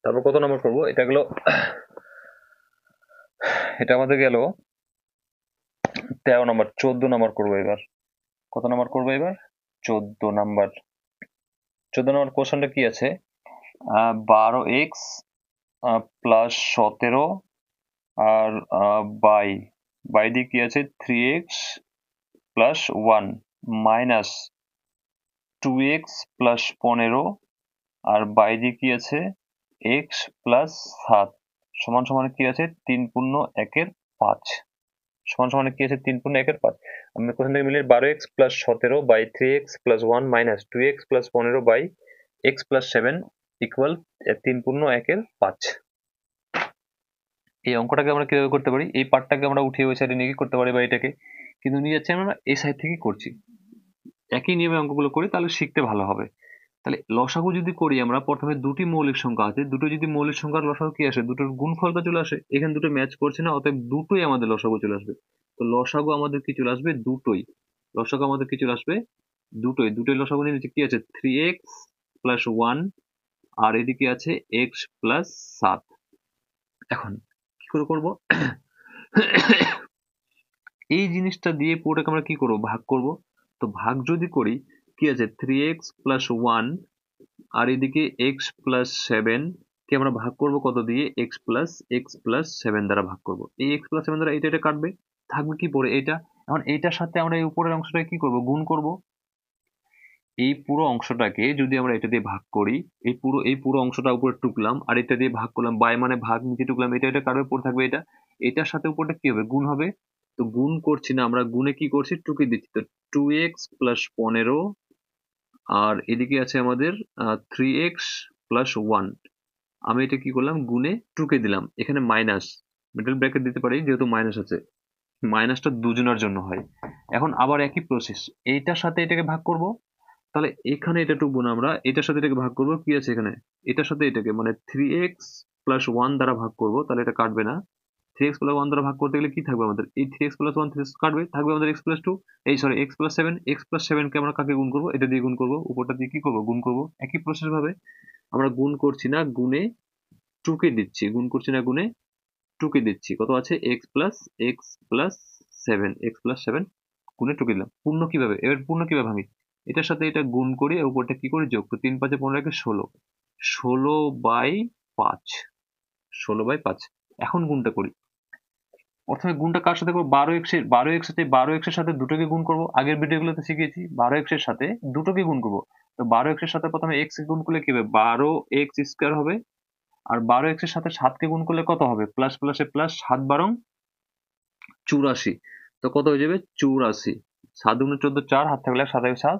Speaker 1: তারপর কত নম্বর করবো এটা আমাদের গেল 13 নম্বর 14 নম্বর করবো এবার। কত নম্বর করবো এবার? 14 নম্বর। 14 নম্বর কোশ্চেনটা কি আছে? 12x প্লাস 17 আর বাই দিয়ে কি আছে? 3x plus 1 minus 2x plus 15 আর বাই দিয়ে কি আছে? x প্লাস 7 সমান সমান কি আছে? 3 পূর্ণ 1 5 সমান সমান কি আছে? 3 পূর্ণ 1 5। আমরা কোথায় থেকে মিলিয়ে 12x plus 17 by 3x plus 1 minus 2x plus 15 by x plus 7 equal 3 পূর্ণ 1 5। এই অঙ্কটাকে আমরা কিভাবে করতে পারি? এই পার্টটাকে আমরা উঠিয়ে ওই সাইডে নিয়ে করতে পারি বা এটাকে, কিন্তু নিয়ে যাচ্ছি আমরা এই সাইড থেকে করছি। একই নিয়মে অঙ্কগুলো করি তাহলে শিখতে ভালো হবে। তাহলে লসাগু যদি করি আমরা, প্রথমে দুটি মৌলিক সংখ্যা আছে, দুটো যদি মৌলিক সংখ্যার লসাগু কি আসে? দুটোর গুণফলটা চলে আসে। এখানে দুটো ম্যাচ করছে না, অতএব দুটোই আমাদের লসাগু চলে আসবে। তো লসাগু আমাদের কি চলে আসবে? দুটোই। লসাগু আমাদের কি চলে আসবে? দুটোই। দুটোই লসাগু নিয়ে নিচে কি আছে? 3x প্লাস 1 আর এদিকে আছে x প্লাস 7। এখন কি করে করবো? এই জিনিসটা দিয়ে পুরোটাকে আমরা কি করবো? ভাগ করব। তো ভাগ যদি করি কি আছে? 3x প্লাস 1 আর এদিকে x প্লাস 7 কে আমরা ভাগ করব কত দিয়ে? x প্লাস 7 দ্বারা ভাগ করব। এই x প্লাস 7 দ্বারা এটা কাটবে, থাকবে কি পড়ে? এটা। এখন এইটার সাথে আমরা এই উপরের অংশটাকে কি করব? গুণ করব। এই পুরো অংশটাকে যদি আমরা এটা দিয়ে ভাগ করি, এই পুরো অংশটা উপরে টুকলাম আর এটা দিয়ে ভাগ করলাম, বাই মানে ভাগ, নিচে টুকলাম, এটা কাটবে, পড়ে থাকবে এটা। এটার সাথে উপরটা কি হবে? গুণ হবে। তো গুণ করছি না আমরা, গুণে কি করছি? টুকে দিচ্ছি। তো 2x প্লাস 15 আর এদিকে আছে আমাদের 3x প্লাস 1। আমি এটা কি করলাম? গুণে টুকে দিলাম। এখানে মাইনাস, মিডল ব্র্যাকেট দিতে পারি যেহেতু মাইনাস আছে। মাইনাসটা দুজনের জন্য হয়। এখন আবার একই প্রসেস, এইটার সাথে এটাকে ভাগ করব। তাহলে এখানে এটা টুকবো না আমরা, এটার সাথে এটাকে ভাগ করব। কি আছে এখানে? এটার সাথে এটাকে মানে 3x প্লাস 1 দ্বারা ভাগ করব, তাহলে এটা কাটবে না। 3x প্লাস 1 দ্বারা ভাগ করতে গেলে কি থাকবে আমাদের? এই 3x প্লাস 1 3x কাটবে, থাকবে আমাদের x plus 2, x plus 7। x plus 7 কে আমরা কাকে গুণ করব? এটা দিয়ে গুণ করব, উপরটা দিয়ে কি করব? গুণ করব। একই প্রসেস ভাবে আমরা গুণ করছি না, গুণে টুকে দিচ্ছি। গুণ করছি না, গুণে টুকে দিচ্ছি। কত আছে? x প্লাস 7 গুণে টুকে দিলাম। পূর্ণ কিভাবে? এবার পূর্ণ কিভাবে ভাঙি? এটার সাথে এটা গুণ করি, আর উপরটা কি করি? যোগ। তো 3 5 15 16, 16/5, 16/5। এখন গুণটা করি। প্রথমে গুণটা কার সাথে করবো? 12x এর সাথে দুটোকে গুণ করব। আগের ভিডিওগুলোতে শিখেছি 12x এর সাথে দুটোকে গুণ করব। তো 12x এর সাথে প্রথমে x গুণ করলে কি হবে? 12x স্কোয়ার হবে। আর 12x এর সাথে 7 কে গুণ করলে কত হবে? প্লাস প্লাসে প্লাস, 7 12 84। তো কত হয়ে যাবে? 84। 7 দুগুণে 14, 4 হাত থাকলে 7 7,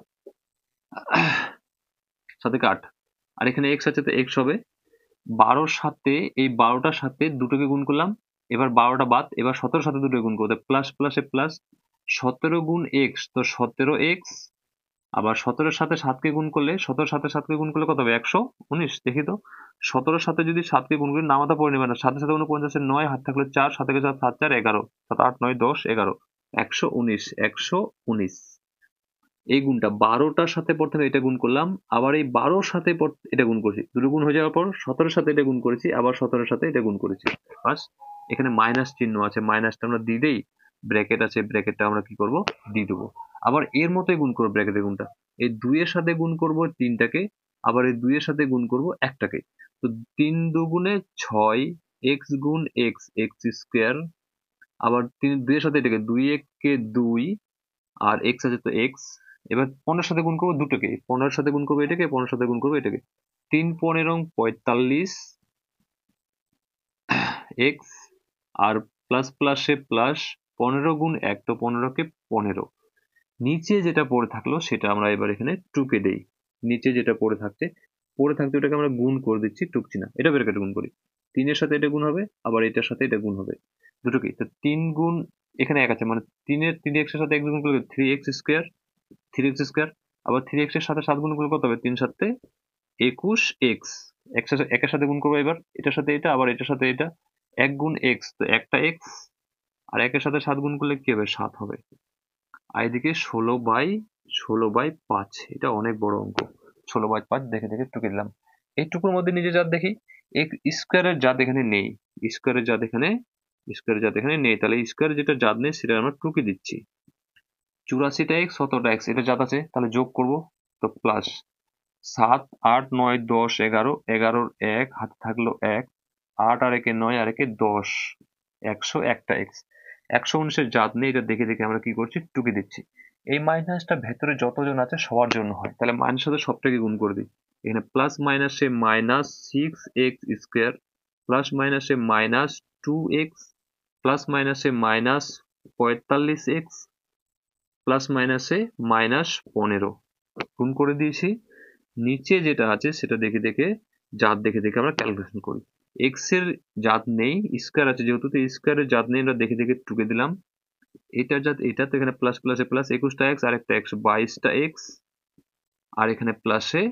Speaker 1: 7 8। আর এখানে x আছে তো x হবে 12 সাথে, এই 12টার সাথে দুটোকে গুণ করলাম। এবার 12টা বাদ, এবার 17 সাথে দুটোকে গুণ করতে প্লাস প্লাসে প্লাস, 17 গুণ x তো 17x। আবার 17 সাথে 7কে গুণ করলে, 17 সাথে 7কে গুণ করলে কত হবে? 119। দেখি তো, 17 সাথে যদি 7কে গুণ করি, নামাতা পড়ে নেবে না, 7 সাথে 49, 9 হাত থাকলে 4, 7 4 7 4 11, 7 8 9 10 11, 119, 119। এই গুণটা 12টার সাথে প্রথমে এটা গুণ করলাম, আবার এই 12র সাথে এটা গুণ করছি, দুটো গুণ হয়ে যাওয়ার পর 17-র সাথে এটা গুণ করেছি, আবার 17-র সাথে এটা গুণ করেছি। বাস। এখানে মাইনাস চিহ্ন আছে, মাইনাসটা আমরা দিয়ে দেই। ব্র্যাকেট আছে, ব্র্যাকেটটা আমরা কি করব? দিয়ে দেবো। আবার এর মতোই গুণ করবো ব্র্যাকেটের গুণটা। এই 2 এর সাথে গুণ করব 3টাকে, আবার এই 2 এর সাথে গুণ করব 1টাকে। তো 3 দুগুণে 6, x গুণ x, x স্কোয়ার। আবার 2 এর সাথে এটাকে, 2 একে 2 আর x আছে তো x। এবার 15 সাথে গুণ করবো দুটোকে, 15 সাথে গুণ করবো এটাকে, 15 সাথে গুণ করবো এটাকে। 3 15 45 x আর প্লাস প্লাসে প্লাস, 15 গুণ 1 তো 15কে 15। নিচে যেটা পড়ে থাকলো সেটা আমরা এবার এখানে টুকে দেই। নিচে যেটা পড়ে থাকতে ওটাকে আমরা গুণ করে দিচ্ছি, টুকছি না। এটা বের করে গুণ করি। 3 এর সাথে এটা গুণ হবে, আবার এটার সাথে এটা গুণ হবে, দুটোকেই। তো 3 গুণ, এখানে 1 আছে মানে 3x এর সাথে 1 গুণ করলে 3x স্কোয়ার, 3x স্কোয়ার। আবার 3x এর সাথে 7 গুণ করলে কত হবে? 3 7 21x। একের সাথে গুণ করবো এবার, এটার সাথে এটা, আবার এটার সাথে এটা। 1 গুণ x তো একটা x, আর 1 এর সাথে 7 গুণ করলে কি হবে? 7 হবে। আর এদিকে 16/5। এটা অনেক বড় অঙ্ক। 16/5 দেখে দেখে টুকে দিলাম। এইটুকুর মধ্যে নিজে জাত দেখি, স্কোয়ারের জাত এখানে নেই। স্কোয়ারের জাত এখানে স্কোয়ার জাত এখানে নেই, তাহলে স্কোয়ার যেটা জাত নেই সেটা আমরা টুকে দিচ্ছি। 84টা এক্স, 17টা এক্স, এটা জাত আছে, তাহলে যোগ করব, তো প্লাস 7, 8, 9, 10, 11, 11 এক হাতে থাকলো 1, 8 আর 1 9 আর 1 10, 101টা এক্স। 119-এর জাত নেই, এটা দেখে দেখে আমরা কি করছি, টুকে দিচ্ছি। এই মাইনাসটা ভেতরে যতজন আছে সবার জন্য হয়, তাহলে মাইনাস সাথে সবটাকে গুণ করে দিই। এখানে প্লাস মাইনাসে -6x² প্লাস মাইনাসে -2x প্লাস মাইনাসে -45x প্লাস মাইনাসে -15 গুণ করে দিয়েছি। নিচে যেটা আছে সেটা দেখে দেখে, জাত দেখে দেখে আমরা ক্যালকুলেশন করি। এক্স এর জাত নেই, স্কোয়ার আছে যেহেতু, তো স্কোয়ারের জাত নেই, আমরা দেখে দেখে টুকে দিলাম। এটার জাত এটা, তো এখানে প্লাস প্লাসে প্লাস 21টা এক্স আর একটা এক্স 22টা এক্স, আর এখানে প্লাসে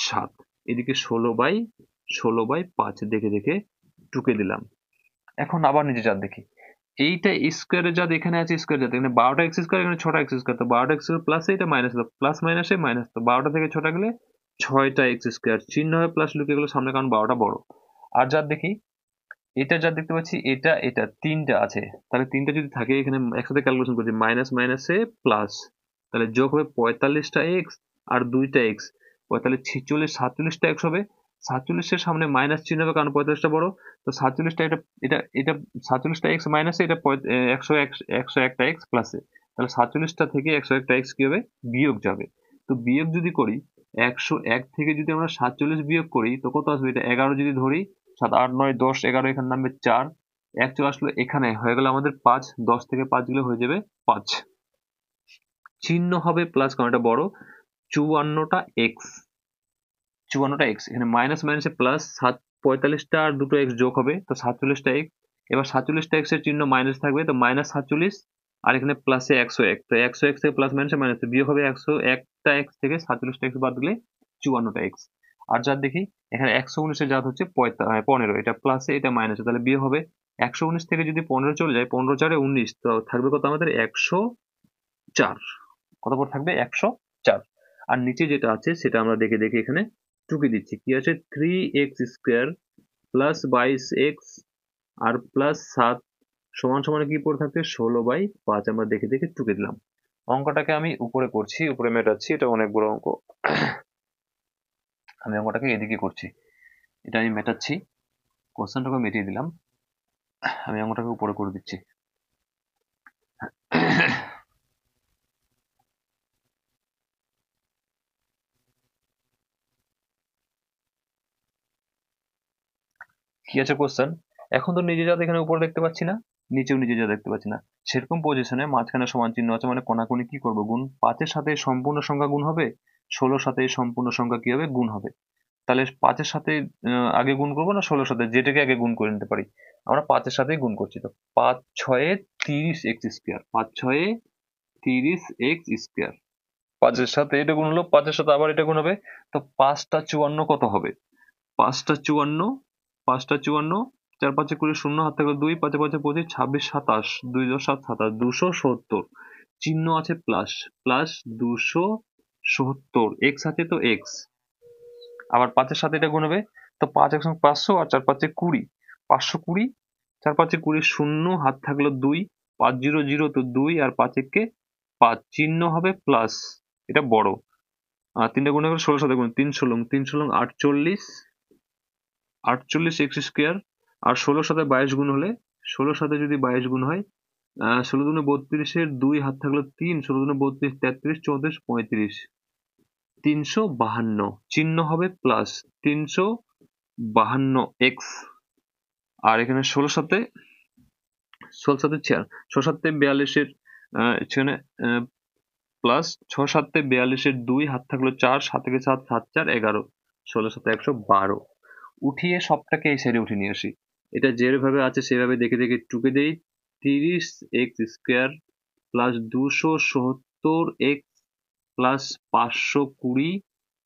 Speaker 1: 7, এদিকে 16/5 দেখে দেখে টুকে দিলাম। এখন আবার নিচে জাত দেখি। এইটা স্কোয়ারের জাত এখানে আছে, স্কোয়ার জাত এখানে 12টা এক্স স্কোয়ার, এখানে 6টা এক্স স্কোয়ার, তো 12টা এক্স প্লাস এটা মাইনাস, প্লাস মাইনাসে মাইনাস, তো 12টা থেকে 6টা গেলে 6টা এক্স স্কোয়ার, চিহ্ন হয়ে প্লাস লুকিয়ে গেলো সামনে, কারণ 12টা বড়। আর জাত দেখি, এটা যা দেখতে পাচ্ছি, এটা এটা 3টা আছে, তাহলে 3টা যদি থাকে এখানে একসাথে ক্যালকুলেশন করছি, মাইনাস মাইনাসে প্লাস, তাহলে যোগ হবে 45টা এক্স আর 2টা এক্স, 45 46 47টা এক্স হবে। 47-এর সামনে মাইনাস চিহ্ন হবে কারণ 45টা বড়, তো 47টা এটা এটা এটা 47টা এক্স মাইনাসে এটা 101টা এক্স প্লাসে, তাহলে 47টা থেকে 101টা এক্স কি হবে, বিয়োগ যাবে। তো বিয়োগ যদি করি, 101 থেকে যদি আমরা 47 বিয়োগ করি তো কত আসবে, এটা 11 যদি ধরি, 7, 8, 9, 10, 11, এখানে নামবে 4, 1 চলে আসলো, এখানে হয়ে গেল আমাদের 5, 10 থেকে 5 গেলে হয়ে যাবে 5, চিহ্ন হবে প্লাস কারণ এটা বড়, 54টা এক্স, 54টা এক্স, এখানে মাইনাস মাইনাসে প্লাস, 45টা আর 2টো এক্স যোগ হবে, তো 47টা এক্স, এবার 47টা এক্স এর চিহ্ন মাইনাস থাকবে, তো -47, আর এখানে প্লাসে 101, তো 101 থেকে প্লাস মাইনাসে মাইনাস, বিয়োগ হবে 101টা এক্স থেকে 47টা এক্স বাদ দিলে 54টা এক্স। আর জাত দেখি, এখানে 119-এর জাত হচ্ছে 15, এটা প্লাসে এটা মাইনাসে, তাহলে বিয়োগ হবে 119 থেকে যদি 15 চলে যায়, 15 4 19, তো থাকবে কত আমাদের 104, কত পর থাকবে 104। আর নিচে যেটা আছে সেটা আমরা দেখে দেখে এখানে টুকে দিচ্ছি, কি আছে 3x² প্লাস 22x আর প্লাস 7 সমান সমান কি পড়ে থাকছে 16/5, আমরা দেখে দেখে টুকে দিলাম। অঙ্কটাকে আমি উপরে করছি, উপরে মেটাচ্ছি, এটা অনেক বড় অঙ্ক, আমি অঙ্কটাকে এদিকে করছি, এটা আমি মেটাচ্ছি, কোশ্চেনটাকে মেটিয়ে দিলাম, আমি অঙ্কটাকে উপরে করে দিচ্ছি। কি আছে কোশ্চেন, এখন তো নিজে যা এখানে উপরে দেখতে পাচ্ছি না, নিচেও নিজে যা দেখতে পাচ্ছি না, সেরকম পজিশনে মাঝখানে সমান চিহ্ন আছে, মানে কোনাকুনি কি করবো, গুণ, 5-এর সাথে সম্পূর্ণ সংখ্যা গুণ হবে, 16-র সাথে সম্পূর্ণ সংখ্যা কি হবে, গুণ হবে। তাহলে 5-এর সাথে আগে গুণ করবো না 16-র সাথে, যেটাকে আগে গুণ করে নিতে পারি, আমরা 5-এর সাথেই গুণ করছি, তো 5 6 30x², 5 6 30x², 5-এর সাথে এটা গুণ হলো, 5-এর সাথে আবার এটা গুণ হবে, তো 5টা 54 কত হবে, 5টা 54, 5টা 54, 4 5 20, 0 হাত থাকলে 2, 5 5 25, 26 27, 2 10 7 27, 270, চিহ্ন আছে প্লাস, প্লাস 270, এক্স আছে তো এক্স, আবার 5-এর সাথে এটা গুণ হবে, তো 5 1 500 আর 4 5 20, 520, 4 5 20, 0 হাত থাকলো 2, 5 0 0 তো 2 আর 5 1 5, চিহ্ন হবে প্লাস, এটা বড়, আর 3টা গুণ করে 16 সাথে গুণ, 3 16 3 16 48, 48x², আর 16-র সাথে 22 গুণ হলে, 16-র সাথে যদি 22 গুণ হয়, 16 দুগুণে 32-এর 2 হাত থাকলো 3, 16 দুগুণে 32, 33 34 35, 352, চিহ্ন হবে প্লাস, 352x, আর এখানে 16-র সাথে 6 7 42-এর এখানে প্লাস 6 7 42-এর 2 হাত থাকলো 4, 7 থেকে 7 7 4 11, 16 7 112, উঠিয়ে সবটাকে এই সাইডে উঠিয়ে নিয়ে আসি, এটা যেভাবে আছে সেভাবে দেখে দেখে টুকে দেই, 30x² প্লাস 270x প্লাস 520,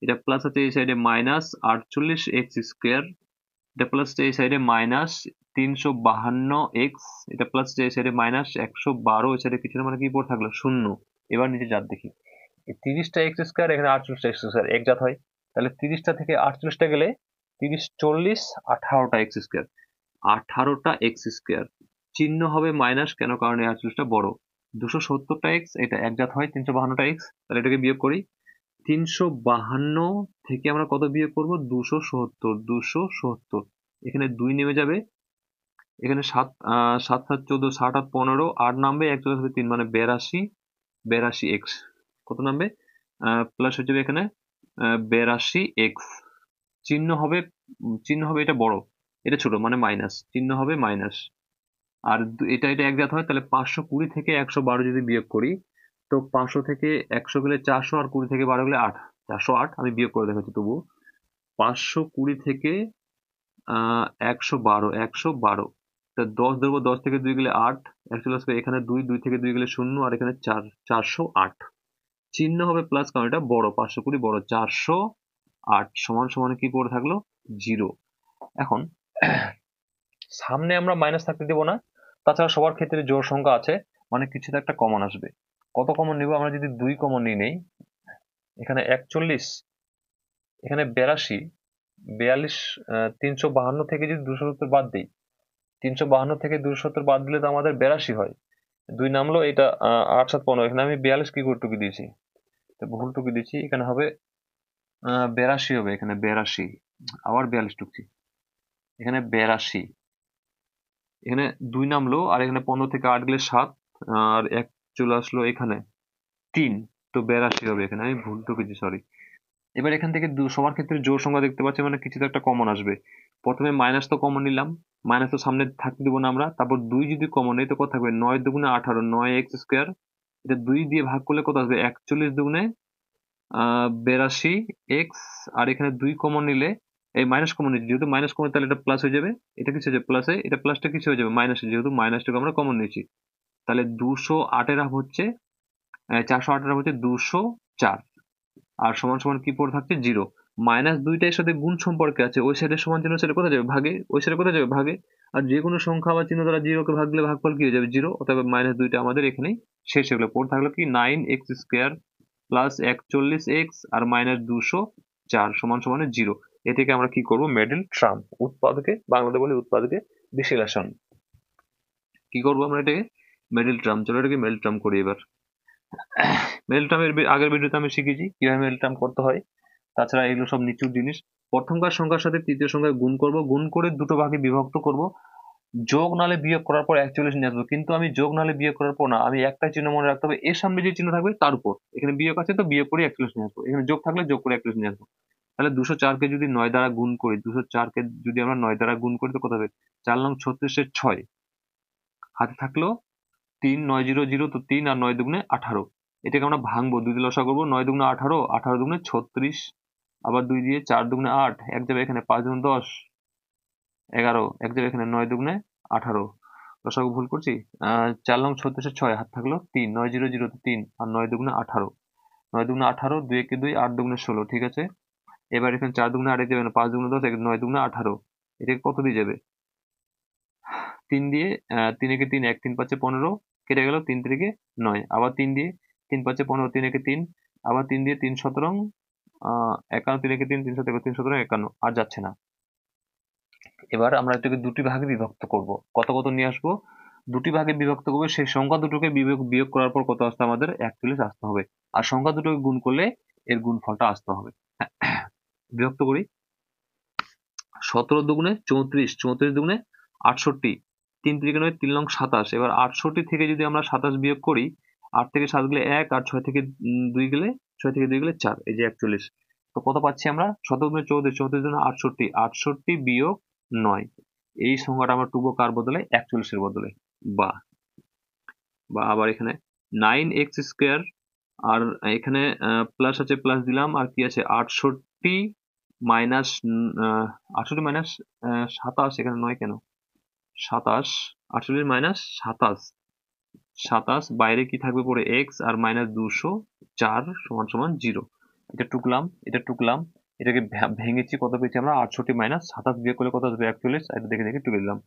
Speaker 1: এটা প্লাস আছে এই সাইডে মাইনাস 48x², এটা প্লাস এই সাইডে মাইনাস 352x, এটা প্লাস এই সাইডে মাইনাস 112, এই সাইডে কিছু না, মানে কি পড়ে থাকলো শূন্য। এবার নিচে জাত দেখি, এই 30টা x², এখানে 48টা x², এক জাত হয়, তাহলে 30টা থেকে 48টা গেলে 30 40 18টা x², 18টা x², চিহ্ন হবে মাইনাস, কেন? কারণ এই 48টা বড়। 270টা এক্স, এটা একজাত হয় 352টা এক্স, তাহলে এটাকে বিয়োগ করি। 352 থেকে আমরা কত বিয়োগ করব? 270। এখানে 2 নেমে যাবে, এখানে 7 7 7 14, 7 8 15, 8 নামবে, 1 চলে আসবে 3, মানে 82 এক্স। কত নামবে? প্লাস হয়ে যাবে এখানে 82 এক্স। চিহ্ন হবে এটা বড়, এটা ছোট, মানে মাইনাস, চিহ্ন হবে মাইনাস। আর এটা এটা একজাত হয়, তাহলে 520 থেকে 112 যদি বিয়োগ করি, তো 500 থেকে 100 গেলে 400, আর 20 থেকে 12 গেলে 8, 408। আমি বিয়োগ করে দেখাচ্ছি তবু। 520 থেকে 112, তা 10 ধরবো, 10 থেকে 2 গেলে 8, চলে আসবে এখানে 2, 2 থেকে 2 গেলে 0, আর এখানে 4, 408। চিহ্ন হবে প্লাস, কারণ এটা বড়, 520 বড়, 408 সমান সমান কি পড়ে থাকলো? 0। এখন সামনে আমরা মাইনাস থাকতে দেবো না, তাছাড়া সবার ক্ষেত্রে জোড় সংখ্যা আছে, মানে কিছুতে একটা কমন আসবে। কত কমন নিব? আমরা যদি 2 কমন নিয়ে নেই, এখানে 41, এখানে 42, 352 থেকে যদি 270 বাদ দিই, 352 থেকে 270 বাদ দিলে তো আমাদের 82 হয়। 2 নামলো, এটা 8 7 15, এখানে আমি 42 কি করে টুকি দিয়েছি, তো ভুল টুকি দিয়েছি, এখানে হবে 82 হবে, এখানে 82, আবার 42 টুকছি, এখানে 82, এখানে 2 নামলো, আর এখানে 15 থেকে 8 গেলে 7, আর 1 চলে আসলো এখানে 3, তো 82 হবে, এখানে আমি ভুল টুকেছি, সরি। এবার এখান থেকে সবার ক্ষেত্রে জোড় সংখ্যা দেখতে পাচ্ছি, মানে কিছু তো একটা কমন আসবে। প্রথমে মাইনাস তো কমন নিলাম, মাইনাস তো সামনে থাকতে দেবো না আমরা, তারপর 2 যদি কমন নেই তো কত থাকবে? 9 দুগুণে 18, 9 এক্স স্কোয়ার, এটা 2 দিয়ে ভাগ করলে কত আসবে? 41 দুগুণে 82 এক্স, আর এখানে 2 কমন নিলে, এই মাইনাস কমন নিচ্ছি, যেহেতু মাইনাস কমন, তাহলে এটা প্লাস হয়ে যাবে, এটা কিছু হয়ে যাবে প্লাসে, এটা প্লাসটা কিছু হয়ে যাবে মাইনাসে, যেহেতু মাইনাসটাকে আমরা কমন নিয়েছি। তাহলে 208 হাফ হচ্ছে 408 হাফ হচ্ছে 204, আর সমান সমান কি পড়ে থাকছে? 0। মাইনাস 2টার সাথে গুণ সম্পর্কে আছে, ওই সাইডের সমান চিহ্ন সাইডে কোথায় যাবে? ভাগে। ওই সাইডে কোথায় যাবে? ভাগে। আর যে কোনো সংখ্যা বা চিহ্ন দ্বারা 0কে ভাগ দিলে ভাগফল কি হয়ে যাবে? 0। অতএব মাইনাস 2টা আমাদের এখানেই শেষ হয়ে গেলো। পড়ে থাকলো কি? 9x স্কোয়ার প্লাস 41x আর মাইনাস 204 সমান সমান 0। এ থেকে আমরা কি করব? মিডল টার্ম, উৎপাদকে, বাংলাতে বলি উৎপাদকে বিশ্লেষণ। কি করবো আমরা এটাকে? Middle term. চলো এটাকে মিডল টার্ম করি এবার। মিডল টার্মের আগের ভিডিওতে আমি শিখেছি কিভাবে মিডল টার্ম করতে হয়। তাছাড়া এগুলো সব নিচুর জিনিস। প্রথমকার সংখ্যার সাথে তৃতীয় সংখ্যায় গুণ করব, গুণ করে দুটো ভাগে বিভক্ত করব, যোগ নালে বিয়োগ করার পর 41 নিয়ে আসবো। কিন্তু আমি যোগ নালে বিয়োগ করার পর না, আমি একটা চিহ্ন মনে রাখতে হবে, এর সামনে যে চিহ্ন থাকবে তার উপর। এখানে বিয়োগ আছে তো বিয়োগ করে 41 নিয়ে আসবো, এখানে যোগ থাকলে যোগ করে 41 নিয়ে আসবো। তাহলে 204 কে যদি 9 দ্বারা গুণ করি, 204 কে যদি আমরা 9 দ্বারা গুণ করি তো কত হবে? 4 নং 36 6, হাতে থাকলো 3, 9 0 0, তো 3 আর 9 দুগুণে 18। এটাকে আমরা ভাঙবো, 2 দিয়ে লসা করবো, 9 দুগুণে 18, 18 দুগুণে 36, আবার 2 দিয়ে 4 দুগুণে 8, এক যাবে এখানে, 5 দুগুণে 10, 11, এক যাবে এখানে, 9 দুগুণে 18, লসাগু ভুল করছি। 4 নং 36 6, হাত থাকলো 3, 9 0 0, তো 3 আর 9 দুগুণে 18, 9 দুগুণে 18, 2 একে 2, 8 দুগুণে 16, ঠিক আছে। এবার এখানে 4 দুগুণে 8 যাবে না, 5 দুগুণে 10, 9 দুগুণে 18, এটাকে কত দিয়ে যাবে? 3 দিয়ে, 3 একে 3, 1 3 5 15, কেটে গেল, 3 3 9, আবার 3 দিয়ে, 3 5 15, 3 একে 3, আবার 3 দিয়ে, 3 17, 51, 3 একে 3, 3 7 3 17 51, আর যাচ্ছে না। এবার আমরা এটাকে দুটি ভাগে বিভক্ত করব। কত কত নিয়ে আসবো? দুটি ভাগে বিভক্ত করবো, সেই সংখ্যা দুটোকে বিয়োগ করার পর কত আসতে? আমাদের 41 আসতে হবে। আর সংখ্যা দুটোকে গুণ করলে এর গুণফলটা আসতে হবে। বিভক্ত করি। 17 দুগুণে 34, 34 দুগুণে 68, 3 3 9, 3 নং 27। এবার 68 থেকে যদি আমরা 27 বিয়োগ করি, 8 থেকে 7 গেলে 1, আর 6 থেকে 2 গেলে, 6 থেকে 2 গেলে 4, এই যে 41। তো কত পাচ্ছি আমরা? 17 দুগুণে 34, 34 দুগুণে 68, 68 বিয়োগ 9। এই সংখ্যাটা আমরা টুকবো কার বদলে? 41 এর বদলে। বা বা আবার এখানে 9x স্কোয়ার, আর এখানে প্লাস আছে, প্লাস দিলাম, আর কি আছে? 68 মাইনাস 68 মাইনাস 27, এখানে 9 কেন? 27, 48 মাইনাস 27, 27 বাইরে কি থাকবে পরে? x, আর মাইনাস 204 সমান সমান 0। এটা টুকলাম, এটা টুকলাম, এটাকে ভেঙেছি, কত পেয়েছি আমরা? 68 মাইনাস 27 বিয়োগ করলে কত আসবে? 41। এটা দেখে দেখে টুকে দিলাম।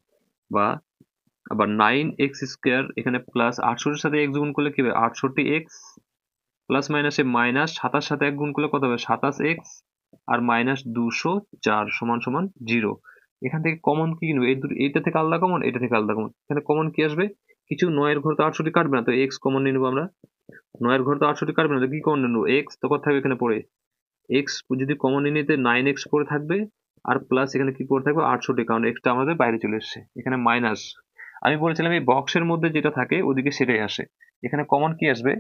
Speaker 1: বা আবার 9x স্কোয়ার, এখানে প্লাস 68 সাথে x গুণ করলে কি হবে? 68x, প্লাস মাইনাসে মাইনাস 27 সাথে 1 গুণ করলে কত হবে? 27x, আর মাইনাস 204 সমান সমান 0। এখান থেকে কমন কি নেবো, এই দুটো, এইটা থেকে আলাদা কমন, এটা থেকে আলাদা কমন। এখানে কমন কি আসবে, কিছু 9 ঘর তো 68 কাটবে না, তো এক্স কমন নিয়ে নেবো আমরা। 9 ঘর তো 68 কাটবে না, তো কি কমন নেবো, এক্স তো কথা থাকবে এখানে পড়ে। এক্স যদি কমন নিয়ে নিতে 9x পড়ে থাকবে, আর প্লাস এখানে কি পড়ে থাকবে 68, কারণ এক্সটা আমাদের বাইরে চলে এসছে, এখানে মাইনাস। আমি বলেছিলাম এই বক্সের মধ্যে যেটা থাকে ওদিকে সেটাই আসে। এখানে কমন কি আসবে,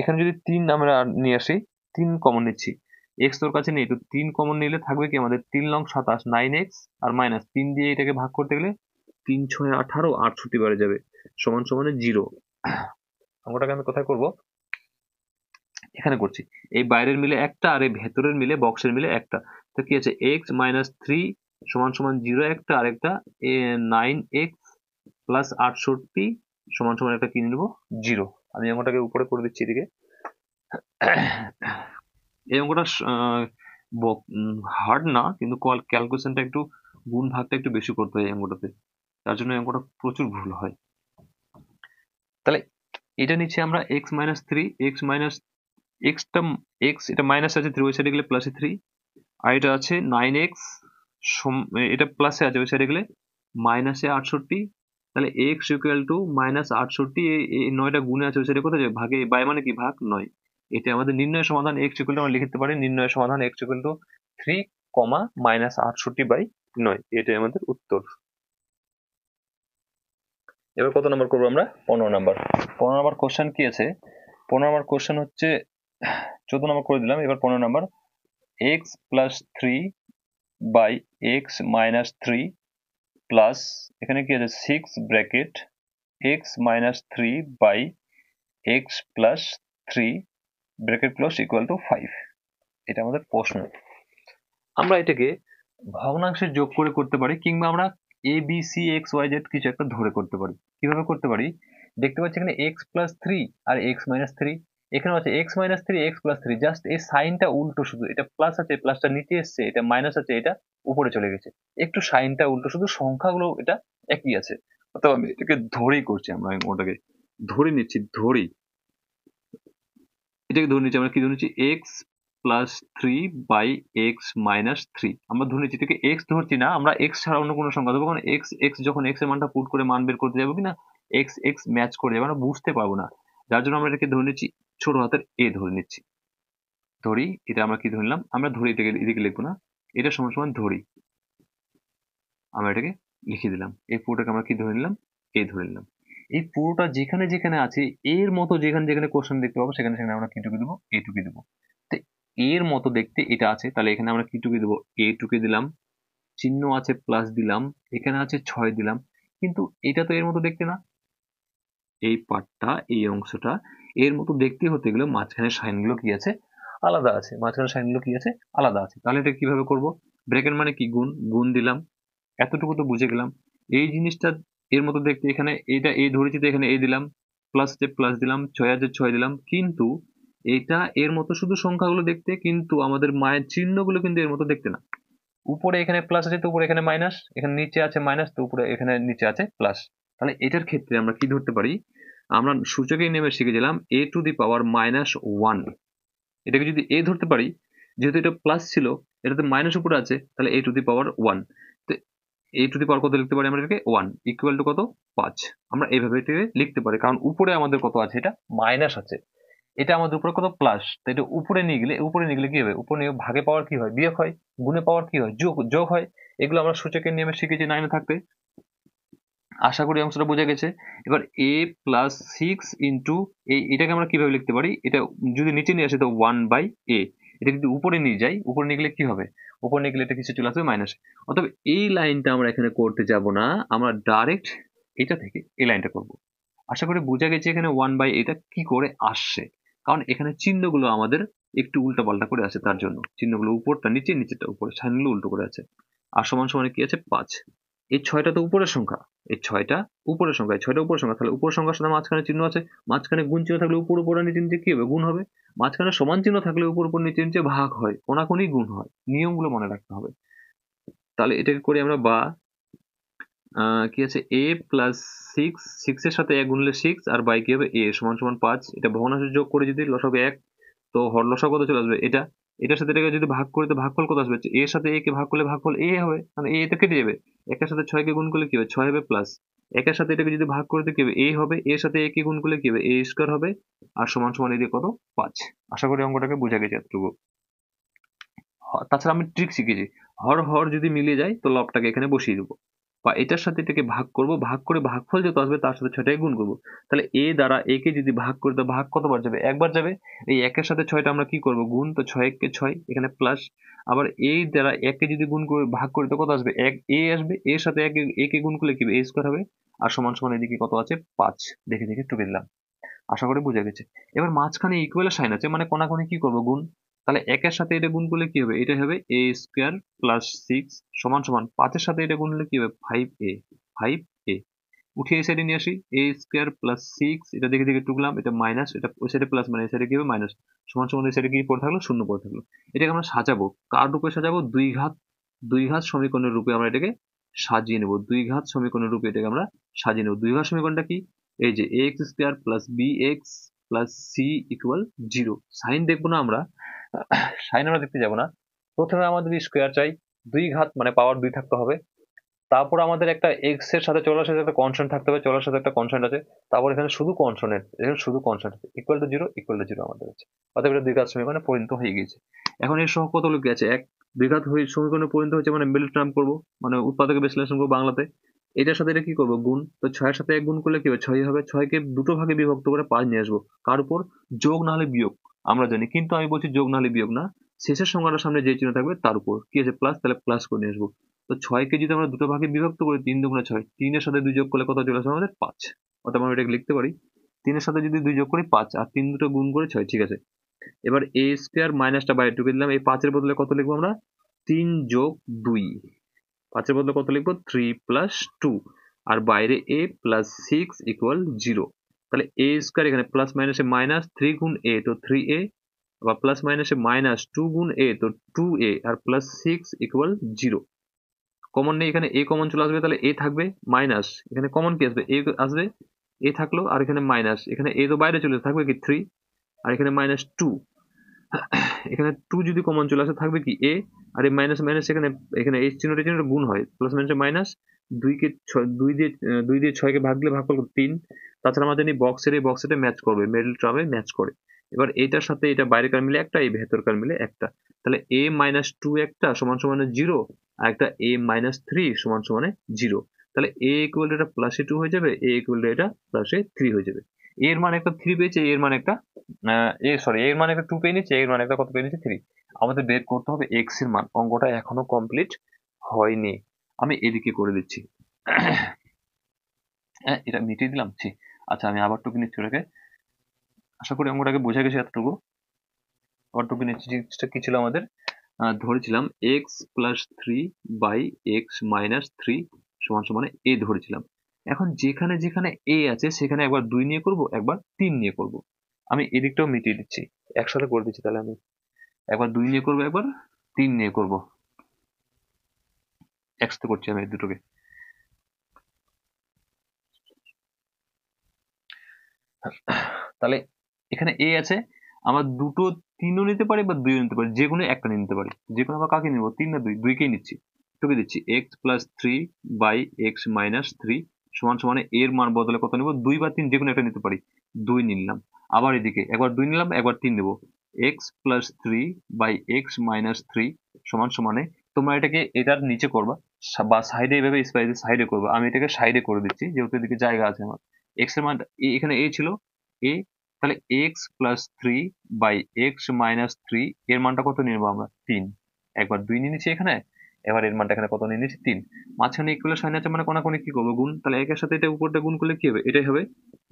Speaker 1: এখানে যদি 3 আমরা নিয়ে আসি, 3 কমন নিচ্ছি, এক্স তোর কাছে নেই, তো 3 কমন নিলে থাকবে কি আমাদের 3 লং 27, 9x আর মাইনাস 3 দিয়ে এটাকে ভাগ করতে গেলে 3 6 18, 68 বারে যাবে, সমান সমানে 0। অঙ্কটাকে আমি কোথায় করব, এখানে করছি। এই বাইরের মিলে একটা আর এই ভেতরের মিলে বক্সের মিলে একটা, তো কি আছে এক্স মাইনাস থ্রি সমান সমান 0 একটা, আর একটা 9x প্লাস 68 সমান সমান একটা কিনে নেবো 0। আমি অঙ্কটাকে উপরে করে দিচ্ছি এদিকে। এই অঙ্কটা হার্ড না, কিন্তু ক্যালকুলেশনটা একটু, গুণ ভাগটা একটু বেশি করতে হয় এই অঙ্কটাতে, তার জন্য এই অঙ্কটা প্রচুর ভুল হয়। তাহলে এটা নিচ্ছি আমরা x minus three, x minus extra, x এটা মাইনাস আছে 3, ওই সাইডে গেলে প্লাসে 3, আর এটা আছে 9x, এটা প্লাসে আছে ওই সাইডে গেলে মাইনাসে 68। তাহলে এক্স ইকুয়াল টু মাইনাস 68, এই 9টা গুণে আছে ওই সাইডে কোথায় যাবে, ভাগে, বাই মানে কি ভাগ 9। এটা আমাদের নির্ণয় সমাধান, এক্স ইকুয়াল টু আমরা লিখতে পারি নির্ণয় সমাধান এক্স ইকুয়াল টু 3, মাইনাস 68/9, এটাই আমাদের উত্তর। এবার কত নাম্বার করবো আমরা, 15 নাম্বার। 15 নাম্বার কোশ্চেন কি আছে, 15 নাম্বার কোশ্চেন হচ্ছে, 14 নাম্বার করে দিলাম, এবার 15 number, x plus 3 by X minus 3 plus, এখানে কি আছে 6 bracket x minus 3 by X plus 3 bracket close equal to 5। এটা আমাদের প্রশ্ন। আমরা এটাকে ভগ্নাংশে যোগ করে করতে পারি, কিংবা আমরা A B C X Y Z কিছু একটা ধরে করতে পারি। কিভাবে করতে পারি, দেখতে পাচ্ছি এখানে এক্স প্লাস থ্রি আর এক্স মাইনাস থ্রি, এখানে আছে x minus three, x plus three, just এই সাইনটা উল্টো, শুধু এটা প্লাস আছে, প্লাসটা নিচে এসছে, এটা মাইনাস আছে, এটা উপরে চলে গেছে, একটু সাইনটা উল্টো, শুধু সংখ্যাগুলো এটা একই আছে। অর্থাৎ আমি এটাকে ধরেই করছি, আমরা ওটাকে ধরে নিচ্ছি, ধরেই এটাকে ধরে নিচ্ছি, আমরা কি ধরে নিচ্ছি X plus three by X minus three, আমরা ধরে নিচ্ছি, এটাকে এক্স ধরছি না, আমরা এক্স ছাড়া অন্য কোনো সংখ্যা দেবো, কারণ এক্স এক্স যখন এক্স এর মানটা পুট করে মান বের করতে যাবো কিনা, এক্স এক্স ম্যাচ করে যাবে, আমরা বুঝতে পারবো না, যার জন্য আমরা এটাকে ধরে নিচ্ছি ছোট হাতের এ ধরে নিচ্ছি। ধরি, এটা আমরা কি ধরে নিলাম, আমরা ধরি, এটাকে এদিকে লিখবো না, এটা সমান সমান ধরি, আমরা এটাকে লিখে দিলাম, এই পুরোটাকে আমরা কি ধরে নিলাম, এ ধরে নিলাম। এই পুরোটা যেখানে যেখানে আছে এর মতো, যেখানে যেখানে কোশ্চেন দেখতে পাবো সেখানে সেখানে আমরা কি টুকে দেবো, এ টুকে দেবো। তো এর মতো দেখতে এটা আছে, তাহলে এখানে আমরা কি টুকে দেবো, এ টুকে দিলাম, চিহ্ন আছে প্লাস দিলাম, এখানে আছে 6 দিলাম, কিন্তু এটা তো এর মতো দেখতে না, এই পার্টটা, এই অংশটা এর মতো দেখতে হতে গেলে মাঝখানে সাইনগুলো কি আছে, আলাদা আছে, মাঝখানে সাইনগুলো কি আছে, আলাদা আছে। তাহলে এটা কিভাবে করব, ব্র্যাকেট মানে কি, গুণ, গুণ দিলাম, এতটুকু তো বুঝে গেলাম। এই জিনিসটা এর মতো দেখতে, এখানে এটা এই ধরেছি, তো এখানে এই দিলাম, প্লাস প্লাস দিলাম, 6 আছে 6 দিলাম, কিন্তু এটা এর মতো শুধু সংখ্যাগুলো দেখতে, কিন্তু আমাদের মায়ের চিহ্নগুলো কিন্তু এর মতো দেখতে না। উপরে এখানে প্লাস আছে, তো উপরে এখানে মাইনাস, এখানে নিচে আছে মাইনাস, তো উপরে এখানে নিচে আছে প্লাস। তাহলে এটার ক্ষেত্রে আমরা কি ধরতে পারি, আমরা সূচকের নেমে শিখেছিলাম A to the power minus one, এটাকে যদি এ ধরতে পারি, যেহেতু এটা প্লাস ছিল, এটাতে মাইনাস উপরে আছে, তাহলে এ টু দি পাওয়ার ওয়ান, তো এ টু দি পাওয়ার কত লিখতে পারি আমরা এটাকে, ওয়ান ইকুয়াল টু কত, 5। আমরা এইভাবে এটাকে লিখতে পারি, কারণ উপরে আমাদের কত আছে, এটা মাইনাস আছে, এটা আমাদের উপরে কত প্লাস, তো এটা উপরে নিয়ে গেলে, উপরে নিয়ে গেলে কি হবে, উপরে নিয়ে ভাগে পাওয়ার কি হয়, বিয়োগ হয়, গুণে পাওয়ার কি হয়, যোগ, যোগ হয়। এগুলো আমরা সূচকের নিয়মে শিখেছি 9 এ থাকতে, আশা করি অংশটা বোঝা গেছে। এবার a প্লাস 6 ইন্টু, এটাকে আমরা কিভাবে লিখতে পারি, এটা যদি নিচে নিয়ে আসে তো 1/a, এটা যদি উপরে নিয়ে যাই, উপরে নিয়ে গেলে কি হবে, উপরে নিয়ে গেলে এটা কিছু চলে আসবে মাইনাসে। অতএব এই লাইনটা আমরা এখানে করতে যাব না, আমরা ডাইরেক্ট এটা থেকে এই লাইনটা করব। আশা করি বোঝা গেছে এখানে 1/এটা কি করে আসছে, কারণ এখানে চিহ্নগুলো আমাদের একটু উল্টা পাল্টা করে আছে, তার জন্য চিহ্নগুলো উপরটা নিচে, নিচেটা উপরে, সাইনগুলো উল্টো করে আছে। আর সমান সমানে কি আছে, 5। এই 6টা তো উপরের সংখ্যা, এই 6টা উপরের সংখ্যা, এই 6টা উপরের সংখ্যা, তাহলে উপরের সংখ্যার সাথে মাঝখানে চিহ্ন আছে, মাঝখানে গুণ চিহ্ন থাকলে উপর উপর আর নিচে নিচে কি হবে, গুণ হবে। মাঝখানে সমান চিহ্ন থাকলে উপর উপর নিচে নিচে ভাগ হয়, কোনাকুনি গুণ হয়, নিয়মগুলো মনে রাখতে হবে। তাহলে এটাকে করি আমরা, বা কি আছে a প্লাস 6 এর সাথে 1 গুনলে 6, আর বাই কি হবে a সমান সমান 5। এটা ভগ্নাংশে যোগ করে যদি লসাগু 1, তো হর লসাগু কত চলে আসবে, এটার সাথে এটাকে যদি ভাগ করি তো ভাগফল কত আসবে, এর সাথে a কে ভাগ করলে ভাগফল a হবে, মানে a তো কেটে যাবে, একের সাথে 6 কে গুণ করলে কি হবে, 6 হবে প্লাস একের সাথে এটাকে যদি ভাগ করতে কি হবে, a হবে, এর সাথে a কে গুণ করলে কি হবে, a স্কয়ার হবে, আর সমান সমান এদিকে কত, 5। আশা করি অঙ্কটাকে বোঝা গেছে এতটুকু। তাছাড়া আমি ট্রিক শিখেছি, হর হর যদি মিলে যায় তো লবটাকে এখানে বসিয়ে দেবো, বা এটার সাথে এটাকে ভাগ করব, ভাগ করে ভাগফল যত আসবে তার সাথে 6টাকে গুণ করব। তাহলে এ দ্বারা এ কে যদি ভাগ করি তো ভাগ কতবার যাবে, একবার যাবে। এই একের সাথে 6টা আমরা কি করব, গুণ, তো 6 একে 6 এখানে প্লাস, আবার এই দ্বারা একে যদি গুণ করে ভাগ করি তো কত আসবে, এক এ আসবে, এর সাথে একে গুণ করলে কি হবে, এ স্কয়ার হবে, আর সমান সমান এদিকে কত আছে, 5। দেখে দেখে টুকে দিলাম, আশা করি বুঝে গেছে। এবার মাঝখানে ইকুয়াল সাইন আছে, মানে কোনাকুনি কি করবো, গুণ। তাহলে একের সাথে এটা গুণ করলে কি হবে, এটা হবে এ স্কোয়ার প্লাস 6 সমান সমান 5-এর সাথে এটা গুণ করলে কি হবে, 5a। 5a উঠিয়ে এই সাইডে নিয়ে আসি, এ স্কোয়ার প্লাস 6, এটা দেখে দেখে টুকলাম, এটা মাইনাস, এটা ওই সাইডে প্লাস, মানে এই সাইডে কি হবে মাইনাস, সমান সমান এই সাইডে কি পড়ে থাকলো, শূন্য পড়ে থাকলো। এটাকে আমরা সাজাবো, কার রূপে সাজাবো, দুই ঘাত সমীকরণের রূপে আমরা এটাকে সাজিয়ে নেব। দুই ঘাত সমীকরণের রূপে এটাকে আমরা সাজিয়ে নেব। দুই ঘাত সমীকরণটা কি, এই যে A x square plus B x plus C equal 0। Sign দেখবো না আমরা, সাইন আমরা দেখতে যাবো না। প্রথমে আমাদের স্কোয়ার চাই, দুই ঘাত মানে পাওয়ার 2 থাকতে হবে। তারপর আমাদের একটা এক্স এর সাথে চলার সাথে একটা কনস্ট্যান্ট থাকতে হবে, চলার সাথে একটা কনস্ট্যান্ট আছে। তারপর এখানে শুধু কনস্ট্যান্ট, এখানে শুধু কনস্ট্যান্ট আছে, ইকুয়াল টু জিরো আমাদের আছে। অতএব এটা দ্বিঘাত সমীকরণে পরিণত হয়ে গিয়েছে। এখন এর সহ কত লোক আছে, এক। দ্বিঘাত সমীকরণে পরিণত হয়েছে মানে মিডল টার্ম করবো, মানে উৎপাদকে বিশ্লেষণ করবো বাংলাতে। এটার সাথে এটা কি করবো, গুণ। তো 6-এর সাথে 1 গুণ করলে কি হবে, 6 হবে। 6কে দুটো ভাগে বিভক্ত করে 5 নিয়ে আসবো, কার উপর, যোগ না হলে বিয়োগ আমরা জানি, কিন্তু আমি বলছি যোগ না হলে বিয়োগ না, শেষের সংখ্যাটার সামনে যে চিহ্ন থাকবে তার উপর কি আছে, প্লাস, তাহলে প্লাস করে নিয়ে আসবো। তো 6কে যদি আমরা দুটো ভাগে বিভক্ত করি, 3 দুগুণে 6, 3-এর সাথে 2 যোগ করলে কত চলে আসবে আমাদের, 5। অর্থাৎ আমরা এটাকে লিখতে পারি 3-এর সাথে যদি 2 যোগ করি 5, আর 3 দুটো গুণ করে 6, ঠিক আছে। এবার এ স্কোয়ার মাইনাসটা বাইরে ঢুকে দিলাম, এই 5-এর বদলে কত লিখবো আমরা, 3 যোগ 2, 5-এর বদলে কত লিখবো, 3 প্লাস 2, আর বাইরে a প্লাস 6 ইকুয়াল 0। তাহলে এ স্কোয়ার এখানে প্লাস মাইনাসে মাইনাস, 3 গুণ a তো 3a, আবার প্লাস মাইনাসে মাইনাস 2 গুণ a তো 2a, আর প্লাস 6 ইকুয়াল 0। কমন নেই, এখানে এ কমন চলে আসবে, তাহলে এ থাকবে, মাইনাস এখানে কমন কি আসবে, এ আসবে, এ থাকলো, আর এখানে মাইনাস, এখানে এ তো বাইরে চলে থাকবে কি 3, আর এখানে মাইনাস 2, এখানে 2 যদি কমন চলে আসে থাকবে কি এ, আর এই মাইনাস মাইনাস এখানে, এখানে এই চিহ্নটা চিহ্নটা গুণ হয়, প্লাস মাইনাসে মাইনাস, 2 দিয়ে 6 কে ভাগ দিলে ভাগফল 3। তাছাড়া আমরা জানি বক্সের এই বক্সের ম্যাচ করবে, মিডল টার্মে ম্যাচ করে। এবার এটার সাথে এটা বাইরেকার মিলে একটা, এই ভেতরকার মিলে একটা, তাহলে a মাইনাস 2 একটা সমান সমানে 0, আর একটা a মাইনাস 3 সমান সমানে 0। তাহলে a ইকুয়াল টু এটা প্লাসে 2 হয়ে যাবে, a ইকুয়াল টু এটা প্লাসে 3 হয়ে যাবে। এর মান একটা 3 পেয়েছে, এর মান একটা এর মান একটা 2 পেয়ে নিচ্ছে, এর মান একটা কত পেয়ে নিচ্ছে, 3। আমাদের বের করতে হবে এক্স এর মান। অঙ্কটা এখনো কমপ্লিট হয়নি, আমি এদিকে করে দিচ্ছি। হ্যাঁ, এটা মিটিয়ে দিলাম, ছি। আচ্ছা, আমি আবার টুকি নিচ্ছি ওটাকে। আশা করি অঙ্কটাকে বোঝা গেছে এতটুকু। আবার টুকি নিচ্ছি, জিনিসটা কি ছিল আমাদের, ধরেছিলাম X plus 3 by X minus 3 সমান সমানে এ ধরেছিলাম। এখন যেখানে যেখানে এ আছে সেখানে একবার 2 নিয়ে করব, একবার 3 নিয়ে করব। আমি এদিকটাও মিটিয়ে দিচ্ছি, একসাথে করে দিচ্ছি। তাহলে আমি একবার 2 নিয়ে করবো, একবার 3 নিয়ে করব, একসাথে করছি আমি এই দুটোকে। তাহলে এখানে এ আছে, আমার দুটো, 3ও নিতে পারি বা 2ও নিতে পারি, যে কোনো একটা নিতে পারি। যে কোনো আমরা কাকে নিব, 3 না 2, 2কেই নিচ্ছি। টুকে দিচ্ছি X plus 3 by X minus 3 সমান সমানে এর মান বদলে কত নেব, 2 বা 3 যে কোনো একটা নিতে পারি, 2 নিলাম। আবার এদিকে একবার 2 নিলাম, একবার 3 নেব। X plus 3 by X minus 3 সমান সমানে, তোমরা এটাকে এটার নিচে করবা বা সাইডে, এভাবে সাইডে করবা। আমি এটাকে সাইডে করে দিচ্ছি যেহেতু এদিকে জায়গা আছে আমার। এক্স এর মান এখানে এ ছিল, এ, তাহলে X plus 3 by X minus 3 এর মানটা কত নিয়ে নেবো আমরা, 3। একবার 2 নিয়ে নিচ্ছি এখানে, এবার এর মানটা এখানে কত নিয়ে নিচ্ছি, 3। মাঝখানে ইকুয়াল সাইন আছে মানে কোনাকুনি কি করবো, গুণ। তাহলে একের সাথে এটা উপরটা গুণ করলে কি হবে, এটাই হবে,